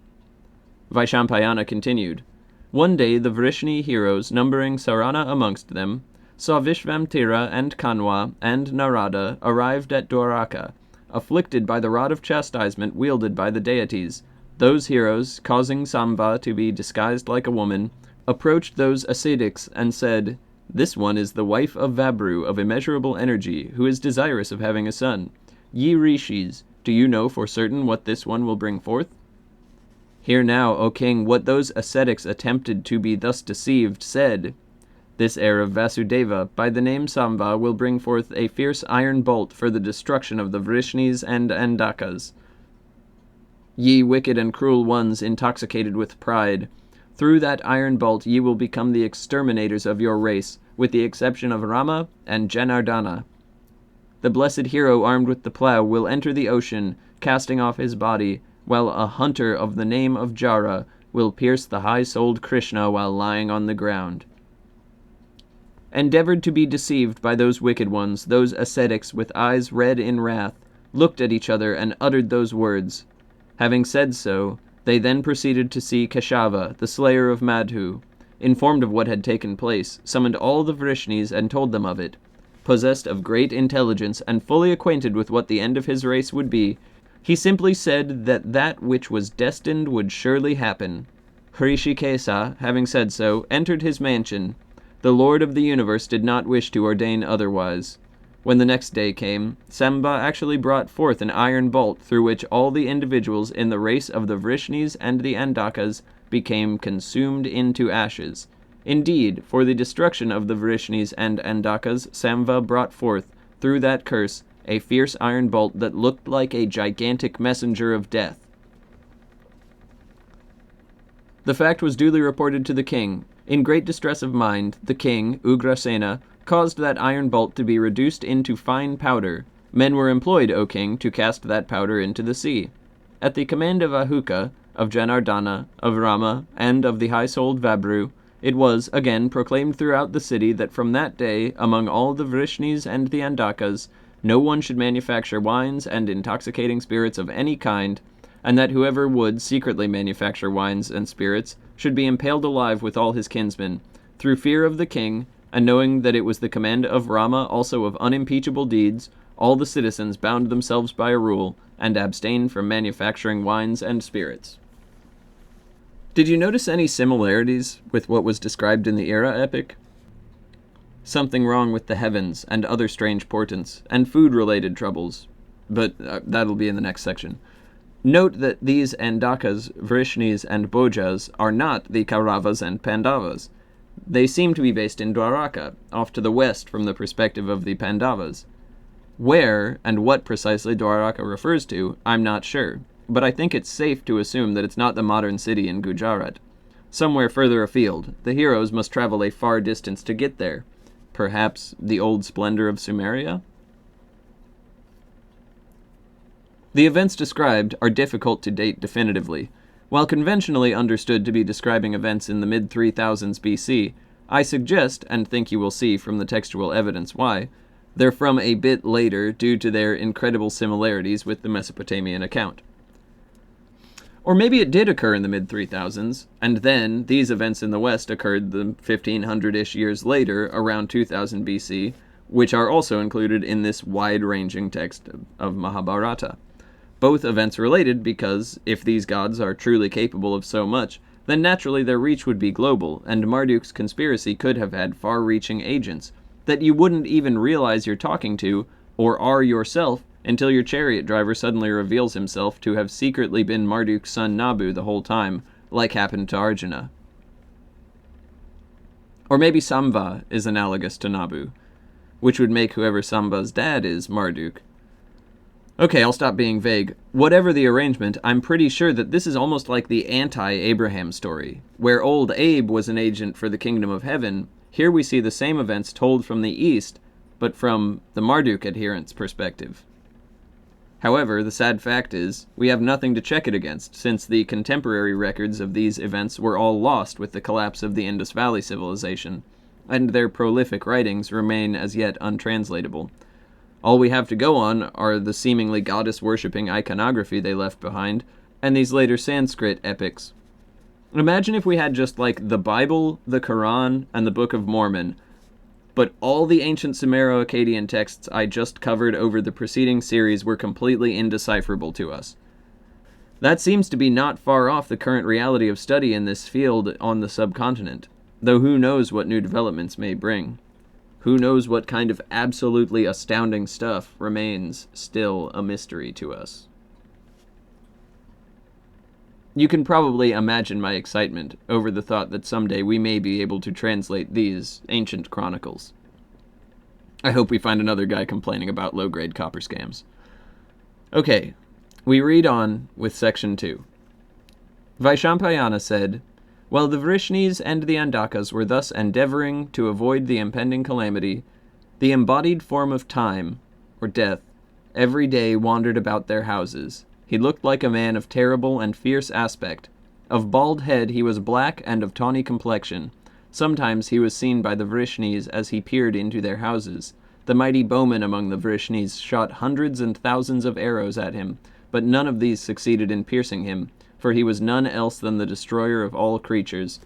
Vaishampayana continued, one day the Vrishni heroes, numbering Sarana amongst them, saw Vishvamtira and Kanwa and Narada arrived at Dwaraka, afflicted by the rod of chastisement wielded by the deities. Those heroes, causing Samba to be disguised like a woman, approached those ascetics and said, This one is the wife of Vabru of immeasurable energy, who is desirous of having a son. Ye rishis, do you know for certain what this one will bring forth? Hear now, O king, what those ascetics attempted to be thus deceived said. This heir of Vasudeva, by the name Samba, will bring forth a fierce iron bolt for the destruction of the Vrishnis and Andakas. Ye wicked and cruel ones, intoxicated with pride, through that iron bolt ye will become the exterminators of your race, with the exception of Rama and Janardana. The blessed hero armed with the plough will enter the ocean, casting off his body, while a hunter of the name of Jara will pierce the high-souled Krishna while lying on the ground. Endeavored to be deceived by those wicked ones, those ascetics with eyes red in wrath, looked at each other and uttered those words. Having said so, they then proceeded to see Keshava, the slayer of Madhu. Informed of what had taken place, summoned all the Vrishnis and told them of it. Possessed of great intelligence and fully acquainted with what the end of his race would be, he simply said that that which was destined would surely happen. Hrishikesa, having said so, entered his mansion. The Lord of the universe did not wish to ordain otherwise. When the next day came, Samba actually brought forth an iron bolt through which all the individuals in the race of the Vrishnis and the Andakas became consumed into ashes. Indeed, for the destruction of the Vrishnis and Andakas, Samba brought forth, through that curse, a fierce iron bolt that looked like a gigantic messenger of death. The fact was duly reported to the king. In great distress of mind, the king, Ugrasena, caused that iron bolt to be reduced into fine powder. Men were employed, O king, to cast that powder into the sea. At the command of Ahuka, of Janardana, of Rama, and of the high-souled Vabru, It was, again, proclaimed throughout the city that from that day, among all the Vrishnis and the Andakas, no one should manufacture wines and intoxicating spirits of any kind, and that whoever would secretly manufacture wines and spirits should be impaled alive with all his kinsmen, through fear of the king, and knowing that it was the command of Rama also of unimpeachable deeds, all the citizens bound themselves by a rule, and abstained from manufacturing wines and spirits. Did you notice any similarities with what was described in the Era epic? Something wrong with the heavens, and other strange portents, and food-related troubles. But that'll be in the next section. Note that these Andakas, Vrishnis, and Bhojas are not the Kauravas and Pandavas. They seem to be based in Dwaraka, off to the west from the perspective of the Pandavas. Where, and what precisely Dwaraka refers to, I'm not sure, but I think it's safe to assume that it's not the modern city in Gujarat. Somewhere further afield, the heroes must travel a far distance to get there. Perhaps the old splendor of Sumeria? The events described are difficult to date definitively. While conventionally understood to be describing events in the mid-3000s BC, I suggest, and think you will see from the textual evidence why, they're from a bit later due to their incredible similarities with the Mesopotamian account. Or maybe it did occur in the mid-3000s, and then these events in the West occurred the 1500-ish years later, around 2000 BC, which are also included in this wide-ranging text of Mahabharata. Both events related because, if these gods are truly capable of so much, then naturally their reach would be global, and Marduk's conspiracy could have had far-reaching agents that you wouldn't even realize you're talking to, or are yourself, until your chariot driver suddenly reveals himself to have secretly been Marduk's son Nabu the whole time, like happened to Arjuna. Or maybe Samba is analogous to Nabu, which would make whoever Samba's dad is Marduk. Okay, I'll stop being vague. Whatever the arrangement, I'm pretty sure that this is almost like the anti-Abraham story. Where old Abe was an agent for the kingdom of heaven, here we see the same events told from the east, but from the Marduk adherents' perspective. However, the sad fact is, we have nothing to check it against, since the contemporary records of these events were all lost with the collapse of the Indus Valley civilization, and their prolific writings remain as yet untranslatable. All we have to go on are the seemingly goddess-worshipping iconography they left behind, and these later Sanskrit epics. Imagine if we had just like the Bible, the Quran, and the Book of Mormon, but all the ancient Sumero-Akkadian texts I just covered over the preceding series were completely indecipherable to us. That seems to be not far off the current reality of study in this field on the subcontinent, though who knows what new developments may bring. Who knows what kind of absolutely astounding stuff remains still a mystery to us. You can probably imagine my excitement over the thought that someday we may be able to translate these ancient chronicles. I hope we find another guy complaining about low-grade copper scams. Okay, we read on with section 2. Vaishampayana said, "While the Vrishnis and the Andakas were thus endeavoring to avoid the impending calamity, the embodied form of time, or death, every day wandered about their houses. He looked like a man of terrible and fierce aspect. Of bald head he was black and of tawny complexion. Sometimes he was seen by the Vrishnis as he peered into their houses. The mighty bowmen among the Vrishnis shot hundreds and thousands of arrows at him, but none of these succeeded in piercing him, for he was none else than the destroyer of all creatures.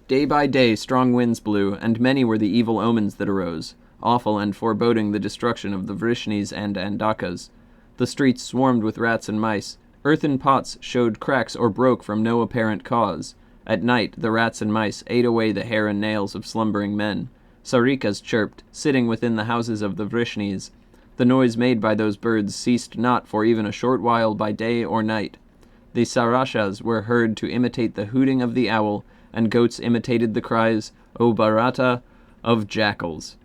Day by day strong winds blew, and many were the evil omens that arose, awful and foreboding the destruction of the Vrishnis and Andakas. The streets swarmed with rats and mice. Earthen pots showed cracks or broke from no apparent cause. At night the rats and mice ate away the hair and nails of slumbering men. Sarikas chirped, sitting within the houses of the Vrishnis. The noise made by those birds ceased not for even a short while by day or night. The sarashas were heard to imitate the hooting of the owl, and goats imitated the cries, O Bharata, of jackals.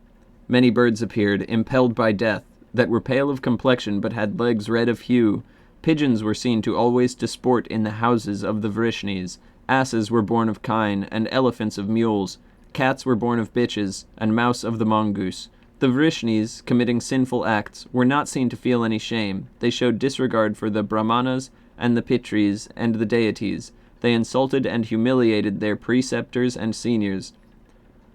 Many birds appeared, impelled by death, that were pale of complexion but had legs red of hue. Pigeons were seen to always disport in the houses of the Vrishnis. Asses were born of kine, and elephants of mules. Cats were born of bitches, and mouse of the mongoose. The Vrishnis, committing sinful acts, were not seen to feel any shame. They showed disregard for the Brahmanas and the Pitris and the deities, They insulted and humiliated their preceptors and seniors.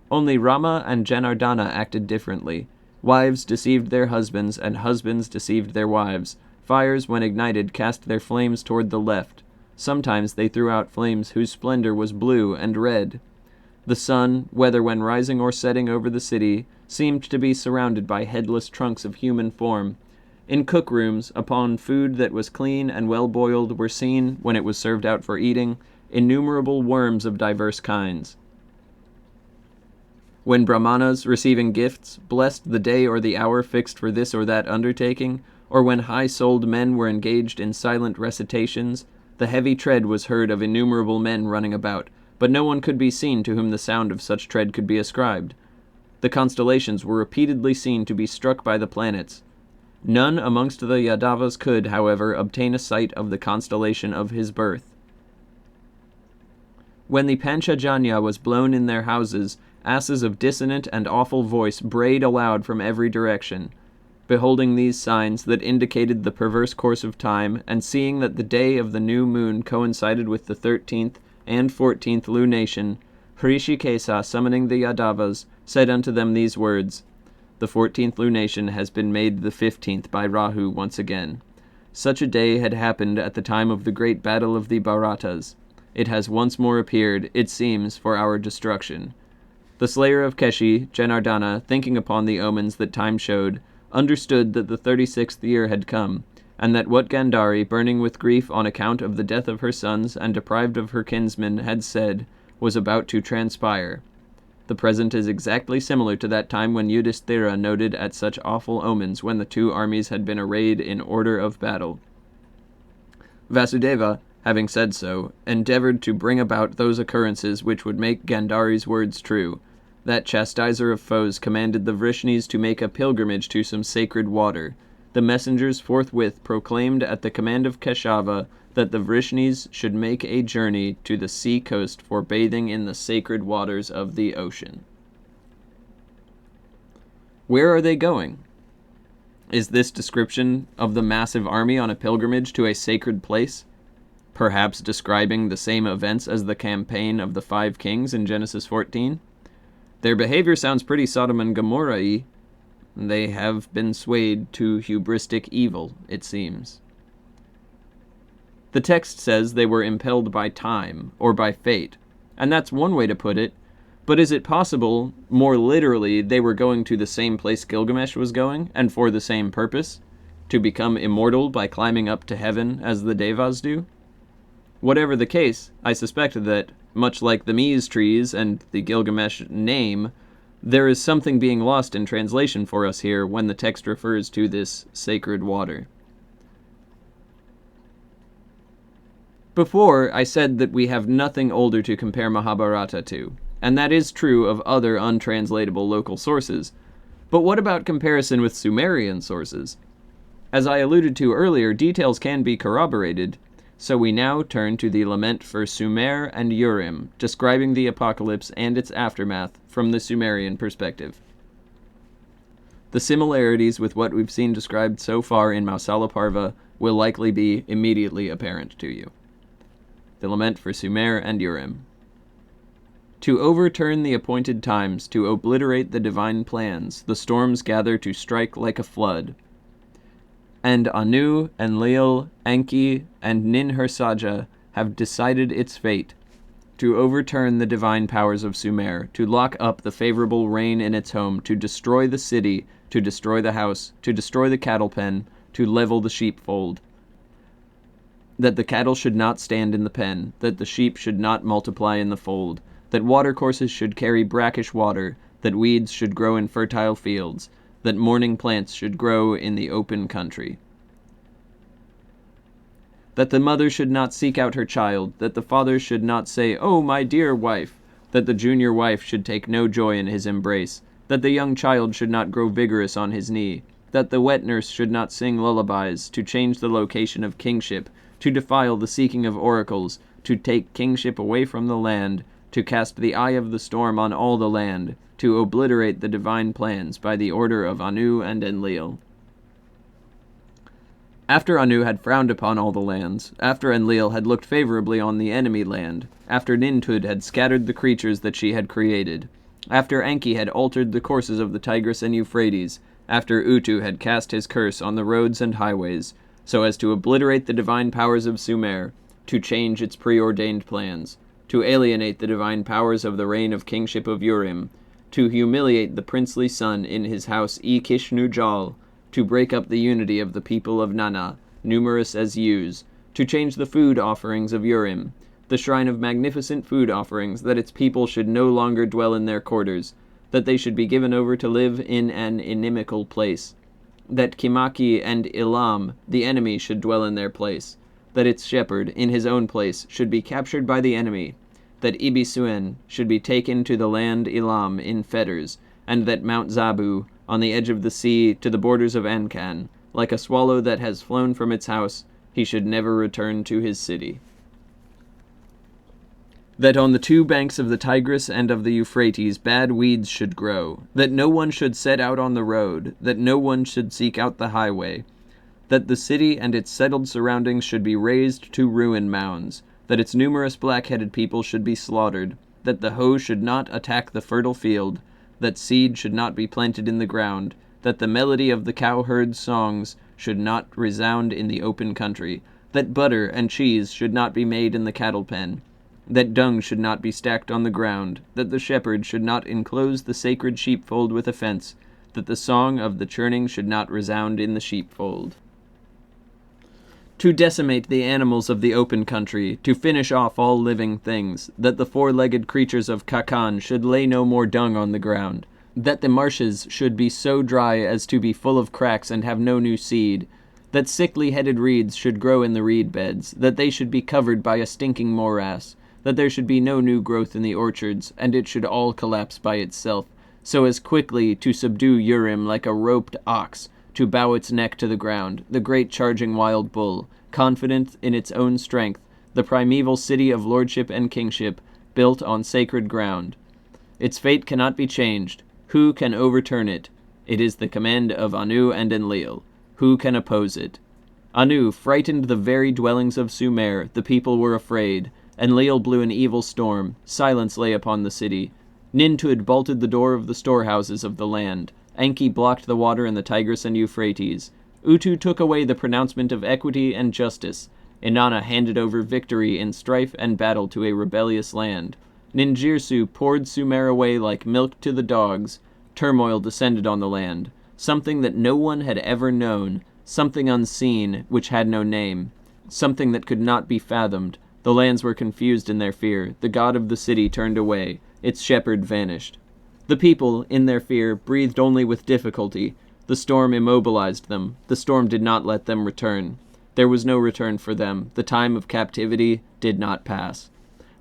Only Rama and Janardana acted differently. Wives deceived their husbands, and husbands deceived their wives. Fires, when ignited, cast their flames toward the left. Sometimes they threw out flames whose splendor was blue and red. The sun, whether when rising or setting over the city, seemed to be surrounded by headless trunks of human form. In cook-rooms, upon food that was clean and well-boiled, were seen, when it was served out for eating, innumerable worms of diverse kinds. When Brahmanas, receiving gifts, blessed the day or the hour fixed for this or that undertaking, or when high-souled men were engaged in silent recitations, the heavy tread was heard of innumerable men running about, but no one could be seen to whom the sound of such tread could be ascribed. The constellations were repeatedly seen to be struck by the planets. None amongst the Yadavas could, however, obtain a sight of the constellation of his birth. When the Panchajanya was blown in their houses, asses of dissonant and awful voice brayed aloud from every direction. Beholding these signs that indicated the perverse course of time, and seeing that the day of the new moon coincided with the 13th and 14th lunation, Hrishikesa, summoning the Yadavas, said unto them these words: The 14th lunation has been made the 15th by Rahu once again. Such a day had happened at the time of the great battle of the Bharatas. It has once more appeared, it seems, for our destruction. The slayer of Keshi, Janardana, thinking upon the omens that time showed, understood that the 36th year had come, and that what Gandhari, burning with grief on account of the death of her sons and deprived of her kinsmen, had said, was about to transpire. The present is exactly similar to that time when Yudhishthira noted at such awful omens when the two armies had been arrayed in order of battle. Vasudeva, having said so, endeavored to bring about those occurrences which would make Gandhari's words true. That chastiser of foes commanded the Vrishnis to make a pilgrimage to some sacred water. The messengers forthwith proclaimed at the command of Keshava that the Vrishnis should make a journey to the sea coast for bathing in the sacred waters of the ocean. Where are they going? Is this description of the massive army on a pilgrimage to a sacred place? Perhaps describing the same events as the campaign of the 5 kings in Genesis 14? Their behavior sounds pretty Sodom and Gomorrah-y. They have been swayed to hubristic evil, it seems. The text says they were impelled by time, or by fate, and that's one way to put it, but is it possible, more literally, they were going to the same place Gilgamesh was going, and for the same purpose? To become immortal by climbing up to heaven as the Devas do? Whatever the case, I suspect that, much like the Mies trees and the Gilgamesh name, there is something being lost in translation for us here when the text refers to this sacred water. Before, I said that we have nothing older to compare Mahabharata to, and that is true of other untranslatable local sources. But what about comparison with Sumerian sources? As I alluded to earlier, details can be corroborated, so we now turn to the lament for Sumer and Urim, describing the apocalypse and its aftermath from the Sumerian perspective. The similarities with what we've seen described so far in Mausala-Parva will likely be immediately apparent to you. The lament for Sumer and Urim. To overturn the appointed times, to obliterate the divine plans, the storms gather to strike like a flood. And Anu, Enlil, Enki, and Ninhursagha have decided its fate, to overturn the divine powers of Sumer, to lock up the favorable rain in its home, to destroy the city, to destroy the house, to destroy the cattle pen, to level the sheepfold. That the cattle should not stand in the pen, that the sheep should not multiply in the fold, that watercourses should carry brackish water, that weeds should grow in fertile fields, that mourning plants should grow in the open country. That the mother should not seek out her child, that the father should not say, "Oh, my dear wife," that the junior wife should take no joy in his embrace, that the young child should not grow vigorous on his knee, that the wet nurse should not sing lullabies, to change the location of kingship, to defile the seeking of oracles, to take kingship away from the land, to cast the eye of the storm on all the land, to obliterate the divine plans by the order of Anu and Enlil. After Anu had frowned upon all the lands, after Enlil had looked favorably on the enemy land, after Nintud had scattered the creatures that she had created, after Enki had altered the courses of the Tigris and Euphrates, after Utu had cast his curse on the roads and highways, so as to obliterate the divine powers of Sumer, to change its preordained plans, to alienate the divine powers of the reign of kingship of Urim, to humiliate the princely son in his house Kishnu-Jal, to break up the unity of the people of Nana, numerous as ewes, to change the food offerings of Urim, the shrine of magnificent food offerings, that its people should no longer dwell in their quarters, that they should be given over to live in an inimical place, that Kimaki and Ilam, the enemy, should dwell in their place, that its shepherd, in his own place, should be captured by the enemy, that Ibisuen should be taken to the land Elam in fetters, and that Mount Zabu, on the edge of the sea to the borders of Ankan, like a swallow that has flown from its house, he should never return to his city. That on the two banks of the Tigris and of the Euphrates bad weeds should grow, that no one should set out on the road, that no one should seek out the highway, that the city and its settled surroundings should be razed to ruin mounds, that its numerous black-headed people should be slaughtered, that the hoe should not attack the fertile field, that seed should not be planted in the ground, that the melody of the cowherd's songs should not resound in the open country, that butter and cheese should not be made in the cattle pen, that dung should not be stacked on the ground, that the shepherd should not enclose the sacred sheepfold with a fence, that the song of the churning should not resound in the sheepfold. To decimate the animals of the open country, to finish off all living things, that the four-legged creatures of Kakan should lay no more dung on the ground, that the marshes should be so dry as to be full of cracks and have no new seed, that sickly-headed reeds should grow in the reed beds, that they should be covered by a stinking morass, that there should be no new growth in the orchards, and it should all collapse by itself, so as quickly to subdue Urim like a roped ox, to bow its neck to the ground, the great charging wild bull, confident in its own strength, the primeval city of lordship and kingship, built on sacred ground. Its fate cannot be changed. Who can overturn it? It is the command of Anu and Enlil. Who can oppose it? Anu frightened the very dwellings of Sumer. The people were afraid. Enlil blew an evil storm. Silence lay upon the city. Nintud bolted the door of the storehouses of the land. Enki blocked the water in the Tigris and Euphrates. Utu took away the pronouncement of equity and justice. Inanna handed over victory in strife and battle to a rebellious land. Ninjirsu poured Sumer away like milk to the dogs. Turmoil descended on the land. Something that no one had ever known. Something unseen, which had no name. Something that could not be fathomed. The lands were confused in their fear. The god of the city turned away. Its shepherd vanished. The people, in their fear, breathed only with difficulty. The storm immobilized them. The storm did not let them return. There was no return for them. The time of captivity did not pass.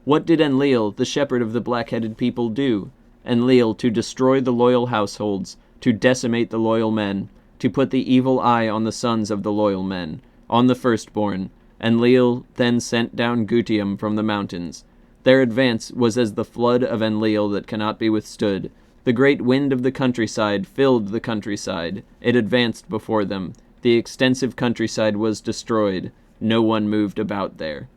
What did Enlil, the shepherd of the black-headed people, do? Enlil, to destroy the loyal households, to decimate the loyal men, to put the evil eye on the sons of the loyal men, on the firstborn. Enlil then sent down Gutium from the mountains. Their advance was as the flood of Enlil that cannot be withstood. The great wind of the countryside filled the countryside. It advanced before them. The extensive countryside was destroyed. No one moved about there.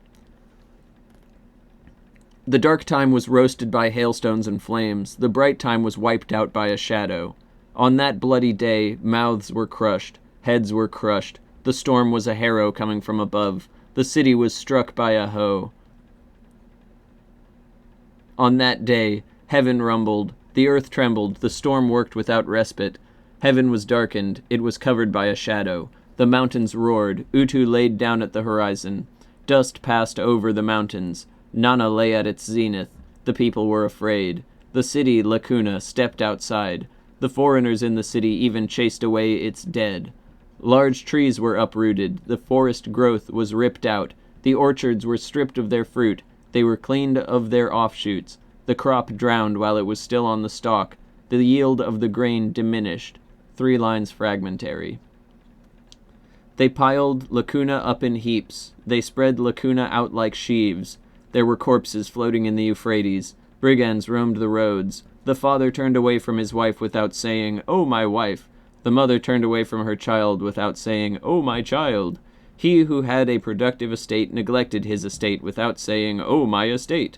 The dark time was roasted by hailstones and flames. The bright time was wiped out by a shadow. On that bloody day, mouths were crushed. Heads were crushed. The storm was a harrow coming from above. The city was struck by a hoe. On that day, heaven rumbled, the earth trembled, the storm worked without respite. Heaven was darkened, it was covered by a shadow. The mountains roared, Utu laid down at the horizon. Dust passed over the mountains. Nana lay at its zenith. The people were afraid. The city, Lacuna, stepped outside. The foreigners in the city even chased away its dead. Large trees were uprooted. The forest growth was ripped out. The orchards were stripped of their fruit. They were cleaned of their offshoots. The crop drowned while it was still on the stalk. The yield of the grain diminished. 3 lines fragmentary. They piled Lacuna up in heaps. They spread Lacuna out like sheaves. There were corpses floating in the Euphrates. Brigands roamed the roads. The father turned away from his wife without saying, "Oh, my wife." The mother turned away from her child without saying, "Oh, my child." He who had a productive estate neglected his estate without saying, "Oh, my estate."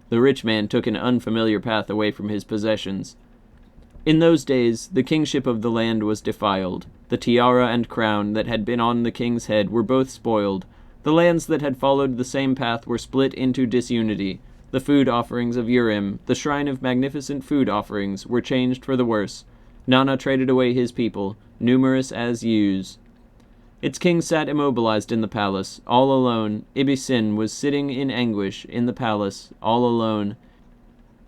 The rich man took an unfamiliar path away from his possessions. In those days, the kingship of the land was defiled. The tiara and crown that had been on the king's head were both spoiled. The lands that had followed the same path were split into disunity. The food offerings of Urim, the shrine of magnificent food offerings, were changed for the worse. Nana traded away his people, numerous as ewes. Its king sat immobilized in the palace, all alone. Ibisin was sitting in anguish in the palace, all alone.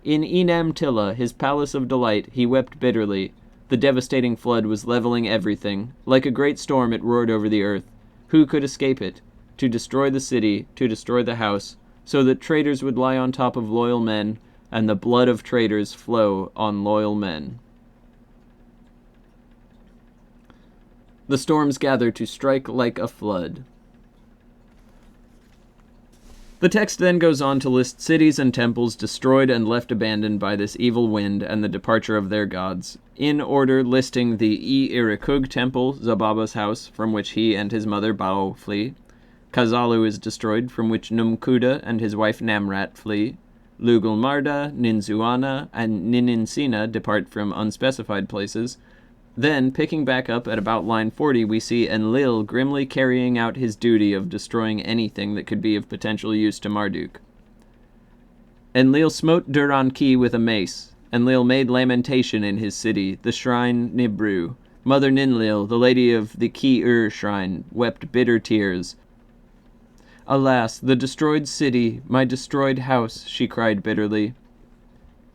In Enam Tilla, his palace of delight, he wept bitterly. The devastating flood was leveling everything. Like a great storm it roared over the earth. Who could escape it? To destroy the city, to destroy the house, so that traitors would lie on top of loyal men, and the blood of traitors flow on loyal men. The storms gather to strike like a flood. The text then goes on to list cities and temples destroyed and left abandoned by this evil wind and the departure of their gods, in order listing the Irikug temple, Zababa's house, from which he and his mother Bao flee. Kazalu is destroyed, from which Numkuda and his wife Namrat flee. Lugulmarda, Ninzuana, and Nininsina depart from unspecified places. Then, picking back up at about line 40, we see Enlil grimly carrying out his duty of destroying anything that could be of potential use to Marduk. Enlil smote Duran-Ki with a mace. Enlil made lamentation in his city, the shrine Nibru. Mother Ninlil, the lady of the Ki-Ur shrine, wept bitter tears. "Alas, the destroyed city, my destroyed house," she cried bitterly.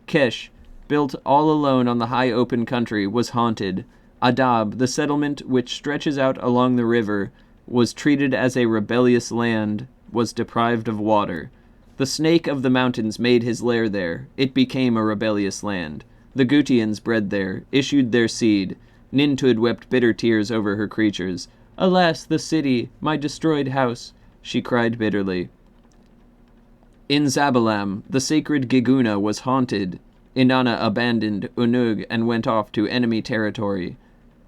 Kesh, built all alone on the high open country, was haunted. Adab, the settlement which stretches out along the river, was treated as a rebellious land, was deprived of water. The snake of the mountains made his lair there. It became a rebellious land. The Gutians bred there, issued their seed. Nintud wept bitter tears over her creatures. "Alas, the city, my destroyed house," she cried bitterly. In Zabalam, the sacred Giguna was haunted. Inanna abandoned Unug and went off to enemy territory.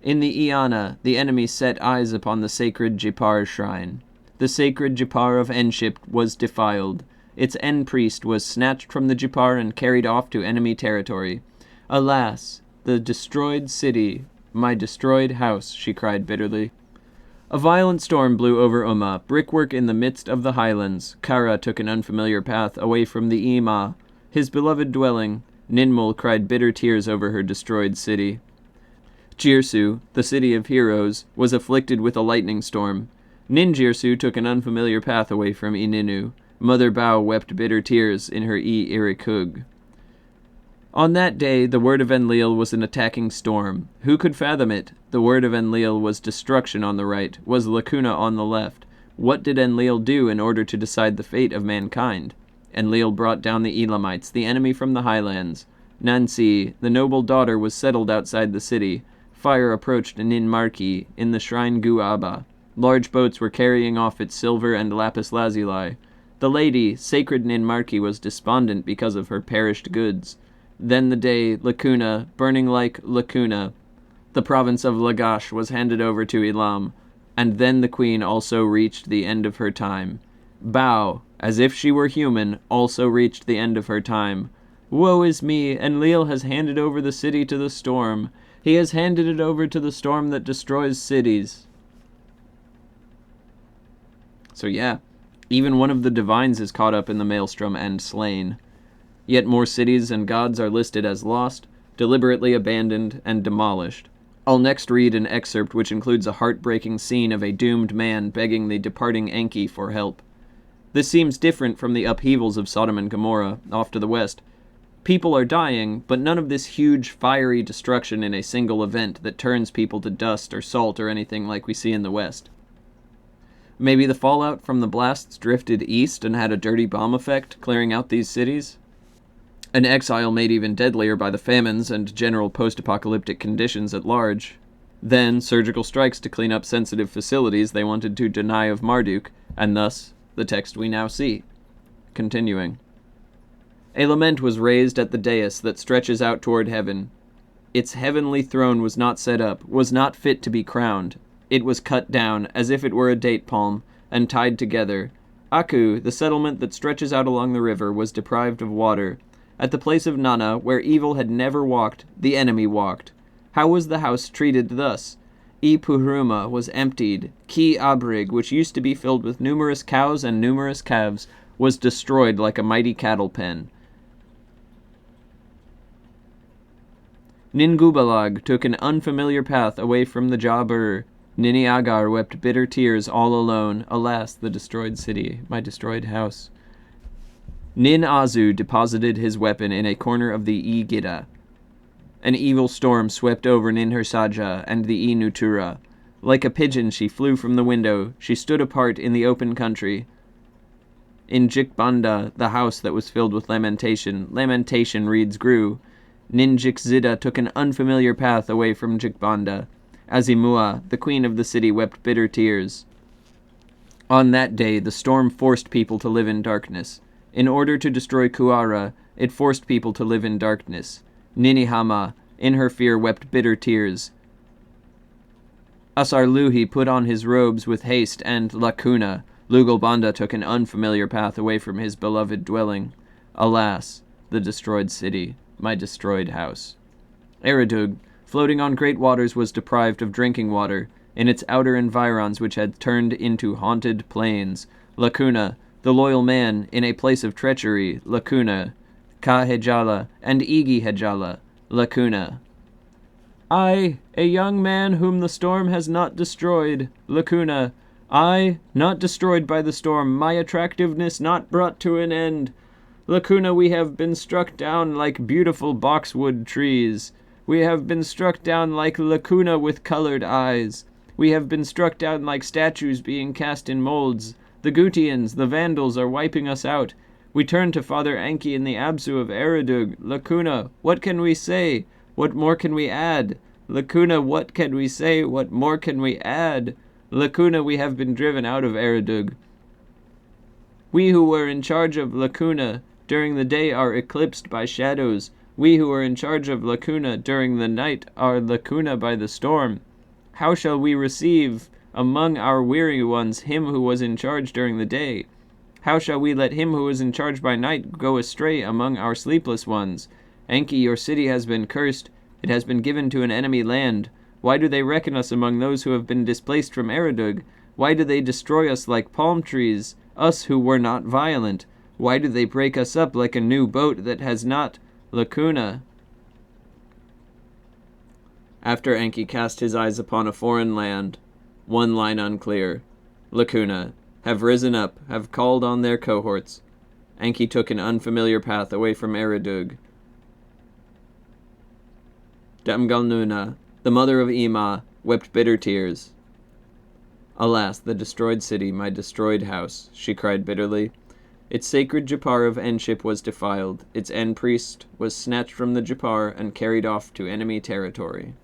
In the Iana, the enemy set eyes upon the sacred Jipar shrine. The sacred Jipar of Enship was defiled. Its En-priest was snatched from the Jipar and carried off to enemy territory. "Alas, the destroyed city, my destroyed house," she cried bitterly. A violent storm blew over Umma, brickwork in the midst of the highlands. Kara took an unfamiliar path away from the Ima, his beloved dwelling. Ninmul cried bitter tears over her destroyed city. Jirsu, the city of heroes, was afflicted with a lightning storm. Ninjirsu took an unfamiliar path away from Ininu. Mother Bao wept bitter tears in her Irikug. On that day, the word of Enlil was an attacking storm. Who could fathom it? The word of Enlil was destruction on the right, was lacuna on the left. What did Enlil do in order to decide the fate of mankind? Enlil brought down the Elamites, the enemy from the highlands. Nansi, the noble daughter, was settled outside the city. Fire approached Ninmarki in the shrine Guaba. Large boats were carrying off its silver and lapis lazuli. The lady, sacred Ninmarki, was despondent because of her perished goods. Then the day, Lacuna, burning like Lacuna, the province of Lagash, was handed over to Elam, and then the queen also reached the end of her time. Bao, as if she were human, also reached the end of her time. Woe is me, Enlil has handed over the city to the storm. He has handed it over to the storm that destroys cities. So yeah, even one of the divines is caught up in the maelstrom and slain. Yet more cities and gods are listed as lost, deliberately abandoned, and demolished. I'll next read an excerpt which includes a heartbreaking scene of a doomed man begging the departing Enki for help. This seems different from the upheavals of Sodom and Gomorrah, off to the west. People are dying, but none of this huge, fiery destruction in a single event that turns people to dust or salt or anything like we see in the west. Maybe the fallout from the blasts drifted east and had a dirty bomb effect, clearing out these cities? An exile made even deadlier by the famines and general post-apocalyptic conditions at large. Then, surgical strikes to clean up sensitive facilities they wanted to deny of Marduk, and thus, the text we now see. Continuing. A lament was raised at the dais that stretches out toward heaven. Its heavenly throne was not set up, was not fit to be crowned. It was cut down, as if it were a date palm, and tied together. Aku, the settlement that stretches out along the river, was deprived of water. At the place of Nana, where evil had never walked, the enemy walked. How was the house treated thus? E Puhruma was emptied. Ki Abrig, which used to be filled with numerous cows and numerous calves, was destroyed like a mighty cattle pen. Ningubalag took an unfamiliar path away from the Jabur. Nini Agar wept bitter tears all alone. Alas, the destroyed city, my destroyed house. Nin Azu deposited his weapon in a corner of the E-Gida. An evil storm swept over Ninhersaja and the E-Nutura. Like a pigeon she flew from the window. She stood apart in the open country. In Jikbanda, the house that was filled with lamentation, reeds grew. Ninjikzida took an unfamiliar path away from Jikbanda. Azimua, the queen of the city, wept bitter tears. On that day, the storm forced people to live in darkness. In order to destroy Kuara, it forced people to live in darkness. Ninihama, in her fear, wept bitter tears. Asarluhi put on his robes with haste, and Lakuna, Lugalbanda, took an unfamiliar path away from his beloved dwelling. Alas, the destroyed city, my destroyed house. Eridug, floating on great waters, was deprived of drinking water, in its outer environs which had turned into haunted plains. Lakuna, the loyal man, in a place of treachery. Lakuna, Ka-Hejala, and Igi-Hejala. Lakuna. I, a young man whom the storm has not destroyed. Lakuna. I, not destroyed by the storm, my attractiveness not brought to an end. Lakuna, we have been struck down like beautiful boxwood trees. We have been struck down like Lakuna with colored eyes. We have been struck down like statues being cast in molds. The Gutians, the Vandals, are wiping us out. We turn to Father Anki in the Absu of Eridug. Lakuna, what can we say? What more can we add? Lakuna, what can we say? What more can we add? Lakuna, we have been driven out of Eridug. We who were in charge of Lakuna during the day are eclipsed by shadows. We who are in charge of Lakuna during the night are Lakuna by the storm. How shall we receive among our weary ones him who was in charge during the day? How shall we let him who was in charge by night go astray among our sleepless ones? Enki, your city has been cursed. It has been given to an enemy land. Why do they reckon us among those who have been displaced from Eridug? Why do they destroy us like palm trees, us who were not violent? Why do they break us up like a new boat that has not Lakuna? After Enki cast his eyes upon a foreign land, one line unclear. Lakuna, have risen up, have called on their cohorts. Enki took an unfamiliar path away from Eridug. Damgalnuna, the mother of Ima, wept bitter tears. Alas, the destroyed city, my destroyed house, she cried bitterly. Its sacred Japar of Enship was defiled. Its end-priest was snatched from the Japar and carried off to enemy territory.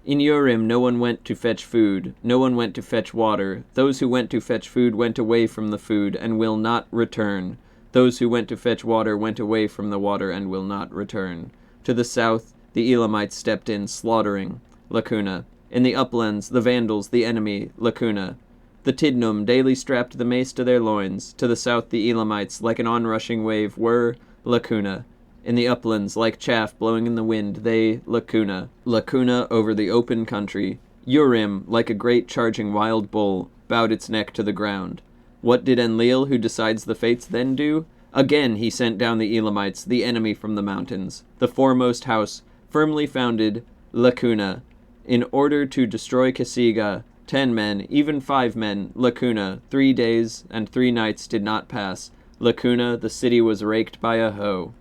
In Urim no one went to fetch food, no one went to fetch water. Those who went to fetch food went away from the food and will not return. Those who went to fetch water went away from the water and will not return. To the south, the Elamites stepped in, slaughtering. Lakuna. In the uplands, the Vandals, the enemy. Lakuna. The Tidnum daily strapped the mace to their loins. To the south, the Elamites, like an onrushing wave, were. Lakuna. In the uplands, like chaff blowing in the wind, they. Lakuna. Lakuna over the open country. Urim, like a great charging wild bull, bowed its neck to the ground. What did Enlil, who decides the fates, then do? Again he sent down the Elamites, the enemy from the mountains, the foremost house, firmly founded, Lakuna, in order to destroy Kasiga. 10 men, even 5 men, Lakuna. 3 days and 3 nights did not pass. Lakuna, the city was raked by a hoe.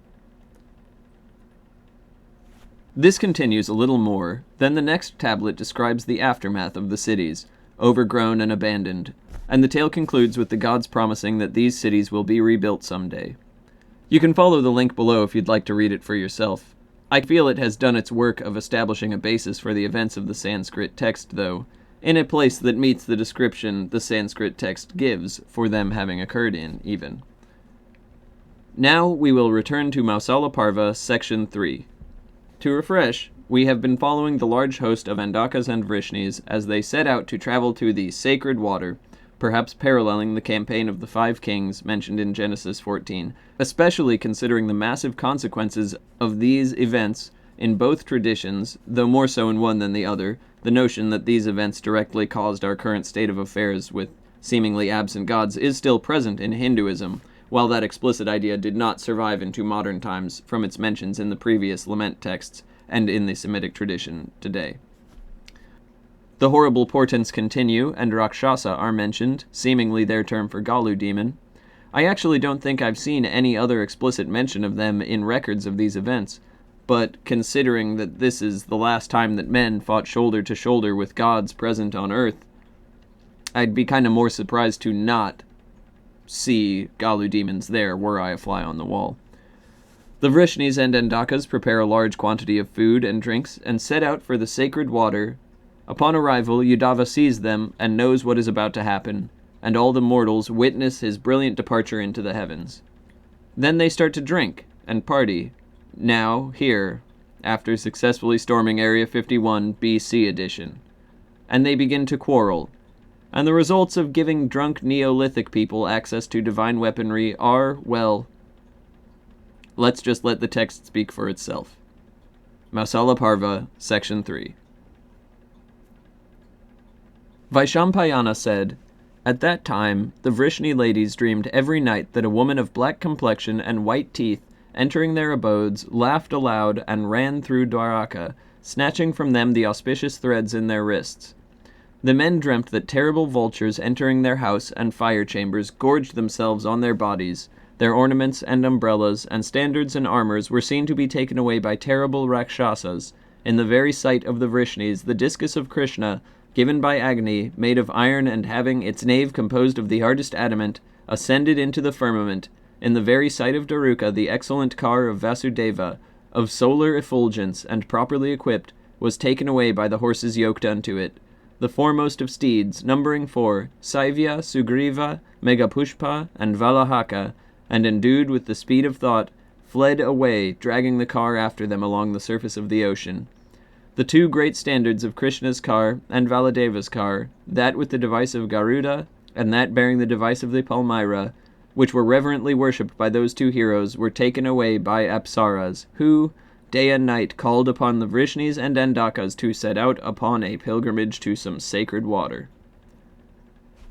This continues a little more. Then the next tablet describes the aftermath of the cities, overgrown and abandoned, and the tale concludes with the gods promising that these cities will be rebuilt someday. You can follow the link below if you'd like to read it for yourself. I feel it has done its work of establishing a basis for the events of the Sanskrit text, though, in a place that meets the description the Sanskrit text gives for them having occurred in, even. Now we will return to Mausala Section 3. To refresh, we have been following the large host of Andakas and Vrishnis as they set out to travel to the sacred water, perhaps paralleling the campaign of the 5 kings mentioned in Genesis 14, especially considering the massive consequences of these events in both traditions, though more so in one than the other. The notion that these events directly caused our current state of affairs with seemingly absent gods is still present in Hinduism, while that explicit idea did not survive into modern times from its mentions in the previous lament texts and in the Semitic tradition today. The horrible portents continue, and Rakshasa are mentioned, seemingly their term for Galu demon. I actually don't think I've seen any other explicit mention of them in records of these events, but considering that this is the last time that men fought shoulder to shoulder with gods present on Earth, I'd be kind of more surprised to not see Galu demons there were I a fly on the wall. The Vrishnis and Andakas prepare a large quantity of food and drinks and set out for the sacred water. Upon arrival, Yudava sees them and knows what is about to happen, and all the mortals witness his brilliant departure into the heavens. Then they start to drink and party, now here, after successfully storming Area 51 BC edition. And they begin to quarrel. And the results of giving drunk Neolithic people access to divine weaponry are, well, let's just let the text speak for itself. Mausala Section 3. Vaishampayana said, "At that time, the Vrishni ladies dreamed every night that a woman of black complexion and white teeth, entering their abodes, laughed aloud and ran through Dwaraka, snatching from them the auspicious threads in their wrists. The men dreamt that terrible vultures entering their house and fire chambers gorged themselves on their bodies. Their ornaments and umbrellas and standards and armors were seen to be taken away by terrible Rakshasas. In the very sight of the Vrishnis, the discus of Krishna, given by Agni, made of iron and having its nave composed of the hardest adamant, ascended into the firmament. In the very sight of Daruka, the excellent car of Vasudeva, of solar effulgence and properly equipped, was taken away by the horses yoked unto it. The foremost of steeds, numbering 4, Saivya, Sugriva, Megapushpa, and Valahaka, and endued with the speed of thought, fled away, dragging the car after them along the surface of the ocean. The 2 great standards of Krishna's car and Valadeva's car, that with the device of Garuda, and that bearing the device of the Palmyra, which were reverently worshipped by those 2 heroes, were taken away by Apsaras, who, day and night, called upon the Vrishnis and Andakas to set out upon a pilgrimage to some sacred water."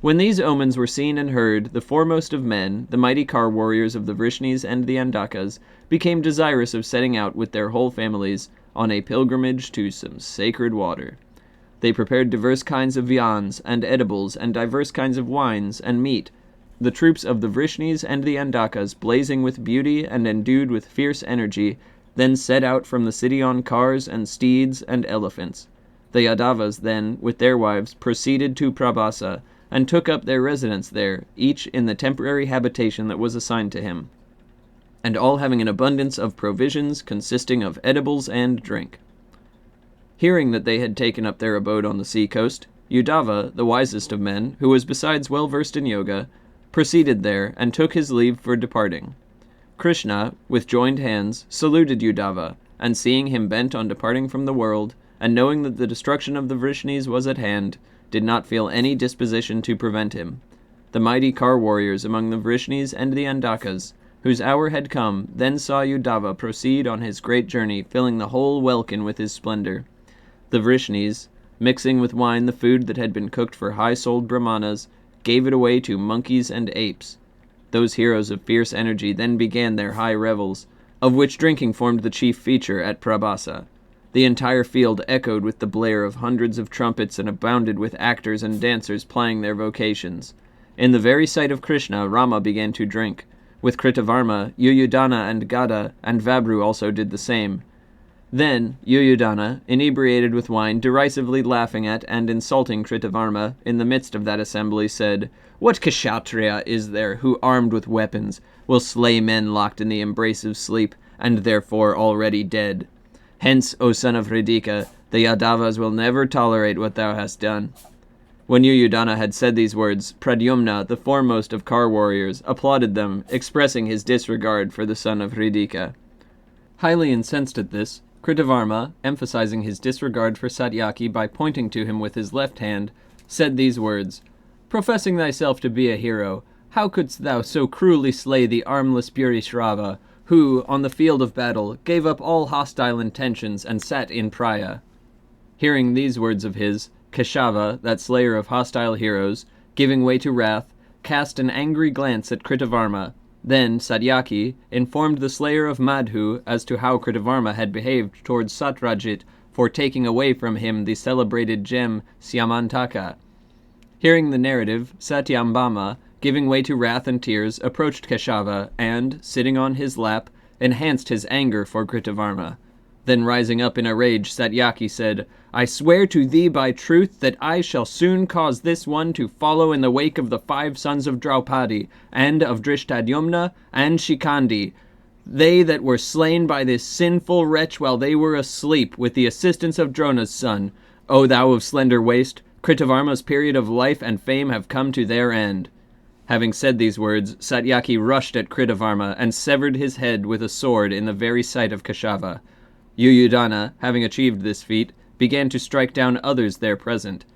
When these omens were seen and heard, the foremost of men, the mighty car warriors of the Vrishnis and the Andakas, became desirous of setting out with their whole families on a pilgrimage to some sacred water. They prepared diverse kinds of viands and edibles and diverse kinds of wines and meat. The troops of the Vrishnis and the Andakas, blazing with beauty and endued with fierce energy, then set out from the city on cars and steeds and elephants. The Yadavas then, with their wives, proceeded to Prabhasa, and took up their residence there, each in the temporary habitation that was assigned to him, and all having an abundance of provisions consisting of edibles and drink. Hearing that they had taken up their abode on the sea coast, Yudava, the wisest of men, who was besides well versed in yoga, proceeded there and took his leave for departing. Krishna, with joined hands, saluted Yudava, and seeing him bent on departing from the world, and knowing that the destruction of the Vrishnis was at hand, did not feel any disposition to prevent him. The mighty car warriors among the Vrishnis and the Andakas, whose hour had come, then saw Yudava proceed on his great journey, filling the whole welkin with his splendor. The Vrishnis, mixing with wine the food that had been cooked for high-souled Brahmanas, gave it away to monkeys and apes. Those heroes of fierce energy then began their high revels, of which drinking formed the chief feature at Prabhasa. The entire field echoed with the blare of hundreds of trumpets and abounded with actors and dancers plying their vocations. In the very sight of Krishna, Rama began to drink. With Kritavarma, Yuyudana and Gada and Vabru also did the same. Then Yuyudana, inebriated with wine, derisively laughing at and insulting Kritavarma in the midst of that assembly, said, "What Kshatriya is there who, armed with weapons, will slay men locked in the embrace of sleep, and therefore already dead? Hence, O son of Hridika, the Yadavas will never tolerate what thou hast done." When Duryodhana had said these words, Pradyumna, the foremost of car warriors, applauded them, expressing his disregard for the son of Hridika. Highly incensed at this, Kritavarma, emphasizing his disregard for Satyaki by pointing to him with his left hand, said these words, "Professing thyself to be a hero, how couldst thou so cruelly slay the armless Bhurishrava, who, on the field of battle, gave up all hostile intentions and sat in Praya?" Hearing these words of his, Keshava, that slayer of hostile heroes, giving way to wrath, cast an angry glance at Kritavarma. Then Satyaki informed the slayer of Madhu as to how Kritavarma had behaved towards Satrajit for taking away from him the celebrated gem Syamantaka. Hearing the narrative, Satyambama, giving way to wrath and tears, approached Keshava and, sitting on his lap, enhanced his anger for Kritavarma. Then rising up in a rage, Satyaki said, "I swear to thee by truth that I shall soon cause this one to follow in the wake of the 5 sons of Draupadi, and of Drishtadyumna, and Shikandi, they that were slain by this sinful wretch while they were asleep, with the assistance of Drona's son. O thou of slender waist, Kritavarma's period of life and fame have come to their end." Having said these words, Satyaki rushed at Kritavarma and severed his head with a sword in the very sight of Keshava. Duryodhana, having achieved this feat, began to strike down others there present.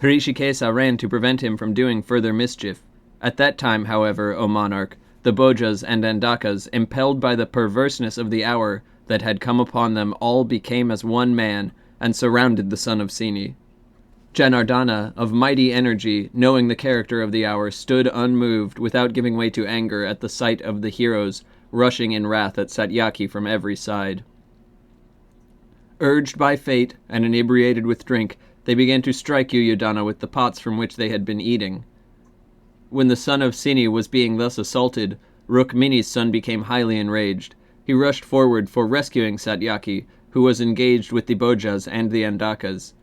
Hrishikesa ran to prevent him from doing further mischief. At that time, however, O monarch, the Bhojas and Andakas, impelled by the perverseness of the hour that had come upon them, all became as one man, and surrounded the son of Sini. Janardana, of mighty energy, knowing the character of the hour, stood unmoved, without giving way to anger, at the sight of the heroes rushing in wrath at Satyaki from every side. Urged by fate, and inebriated with drink, they began to strike Duryodhana with the pots from which they had been eating. When the son of Sini was being thus assaulted, Rukmini's son became highly enraged. He rushed forward for rescuing Satyaki, who was engaged with the Bhojas and the Andakas.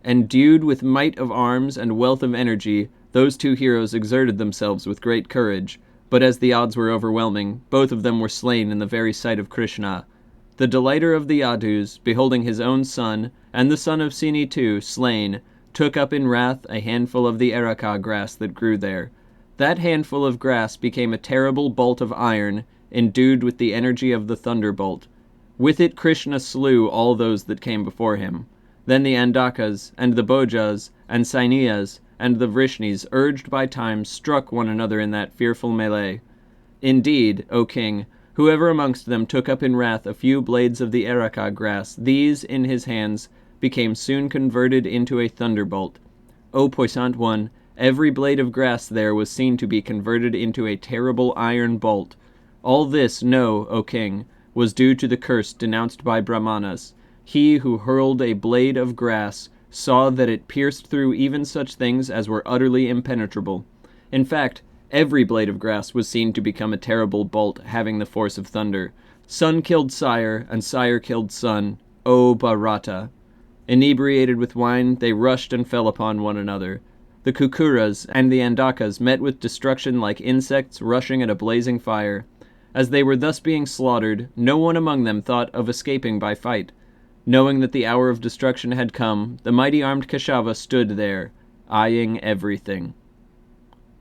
Endued with might of arms and wealth of energy, those 2 heroes exerted themselves with great courage, but as the odds were overwhelming, both of them were slain in the very sight of Krishna. The delighter of the Yadus, beholding his own son, and the son of Sini too, slain, took up in wrath a handful of the Eraka grass that grew there. That handful of grass became a terrible bolt of iron, endued with the energy of the thunderbolt. With it Krishna slew all those that came before him. Then the Andakas, and the Bhojas, and Sainiyas, and the Vrishnis, urged by time, struck one another in that fearful melee. Indeed, O king, whoever amongst them took up in wrath a few blades of the Eraka grass, these, in his hands, became soon converted into a thunderbolt. O puissant one, every blade of grass there was seen to be converted into a terrible iron bolt. All this, know, O king, was due to the curse denounced by Brahmanas. He who hurled a blade of grass saw that it pierced through even such things as were utterly impenetrable. In fact, every blade of grass was seen to become a terrible bolt having the force of thunder. Son killed sire, and sire killed son, O Bharata. Inebriated with wine, they rushed and fell upon one another. The Kukuras and the Andakas met with destruction like insects rushing at a blazing fire. As they were thus being slaughtered, no one among them thought of escaping by fight. Knowing that the hour of destruction had come, the mighty armed Keshava stood there, eyeing everything.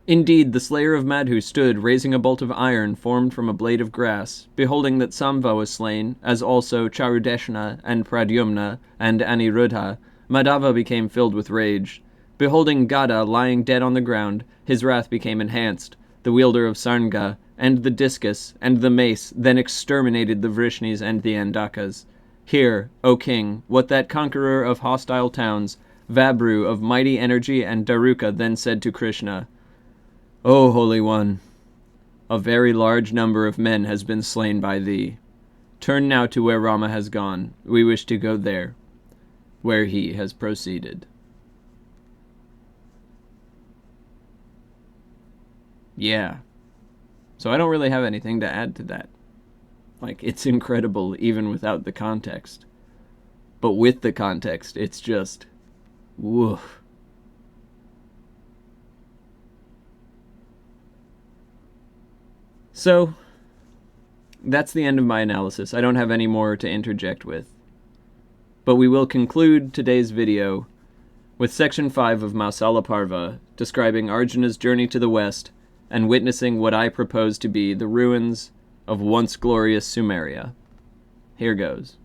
Indeed, the slayer of Madhu stood raising a bolt of iron formed from a blade of grass. Beholding that Sambha was slain, as also Charudeshna and Pradyumna and Aniruddha, Madhava became filled with rage. Beholding Gada lying dead on the ground, his wrath became enhanced. The wielder of Sarnga, and the discus, and the mace then exterminated the Vrishnis and the Andakas. Hear, O king, what that conqueror of hostile towns, Vabru of mighty energy, and Daruka then said to Krishna. O Holy One, a very large number of men has been slain by thee. Turn now to where Rama has gone. We wish to go there, where he has proceeded. Yeah. So I don't really have anything to add to that. Like, it's incredible even without the context. But with the context, it's just, woof. So, that's the end of my analysis. I don't have any more to interject with. But we will conclude today's video with Section 5 of Mausala Parva describing Arjuna's journey to the west and witnessing what I propose to be the ruins of once glorious Sumeria. Here goes.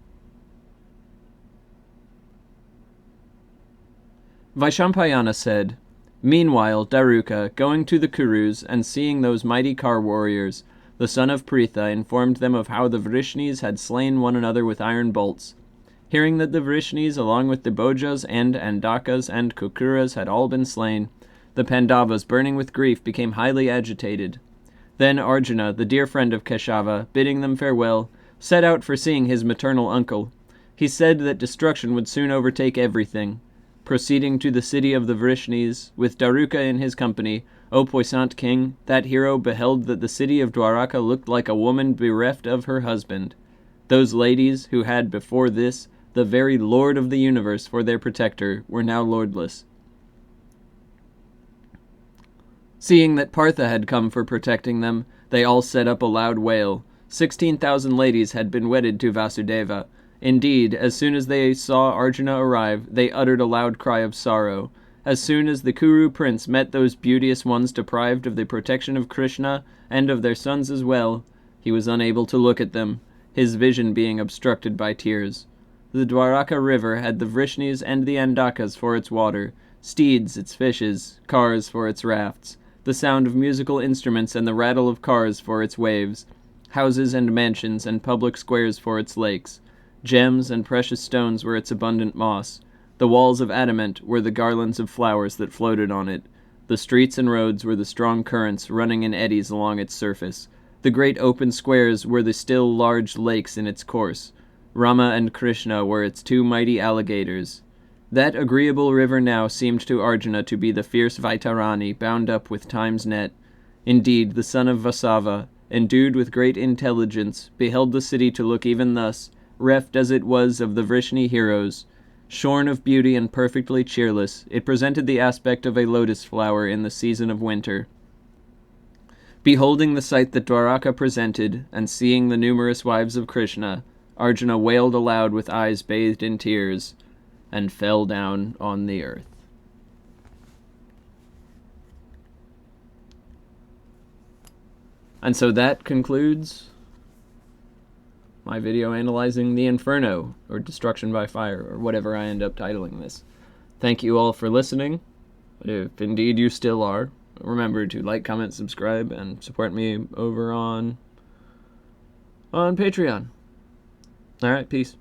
Vaishampayana said, "Meanwhile, Daruka, going to the Kurus and seeing those mighty car warriors, the son of Pritha informed them of how the Vrishnis had slain one another with iron bolts. Hearing that the Vrishnis, along with the Bojas and Andakas and Kukuras, had all been slain, the Pandavas, burning with grief, became highly agitated. Then Arjuna, the dear friend of Keshava, bidding them farewell, set out for seeing his maternal uncle. He said that destruction would soon overtake everything. Proceeding to the city of the Vrishnis, with Daruka in his company, O puissant king, that hero beheld that the city of Dwaraka looked like a woman bereft of her husband. Those ladies, who had before this the very Lord of the universe for their protector, were now lordless. Seeing that Partha had come for protecting them, they all set up a loud wail. 16,000 ladies had been wedded to Vasudeva. Indeed, as soon as they saw Arjuna arrive, they uttered a loud cry of sorrow. As soon as the Kuru prince met those beauteous ones deprived of the protection of Krishna and of their sons as well, he was unable to look at them, his vision being obstructed by tears. The Dwaraka river had the Vrishnis and the Andakas for its water, steeds its fishes, cars for its rafts, the sound of musical instruments and the rattle of cars for its waves, houses and mansions and public squares for its lakes. Gems and precious stones were its abundant moss. The walls of adamant were the garlands of flowers that floated on it. The streets and roads were the strong currents running in eddies along its surface. The great open squares were the still large lakes in its course. Rama and Krishna were its two mighty alligators. That agreeable river now seemed to Arjuna to be the fierce Vaitarani bound up with time's net. Indeed, the son of Vasava, endued with great intelligence, beheld the city to look even thus, reft as it was of the Vrishni heroes. Shorn of beauty and perfectly cheerless, it presented the aspect of a lotus flower in the season of winter. Beholding the sight that Dwaraka presented, and seeing the numerous wives of Krishna, Arjuna wailed aloud with eyes bathed in tears, and fell down on the earth. And so that concludes my video analyzing the Inferno, or Destruction by Fire, or whatever I end up titling this. Thank you all for listening. If indeed you still are, remember to like, comment, subscribe, and support me over on Patreon. Alright, peace.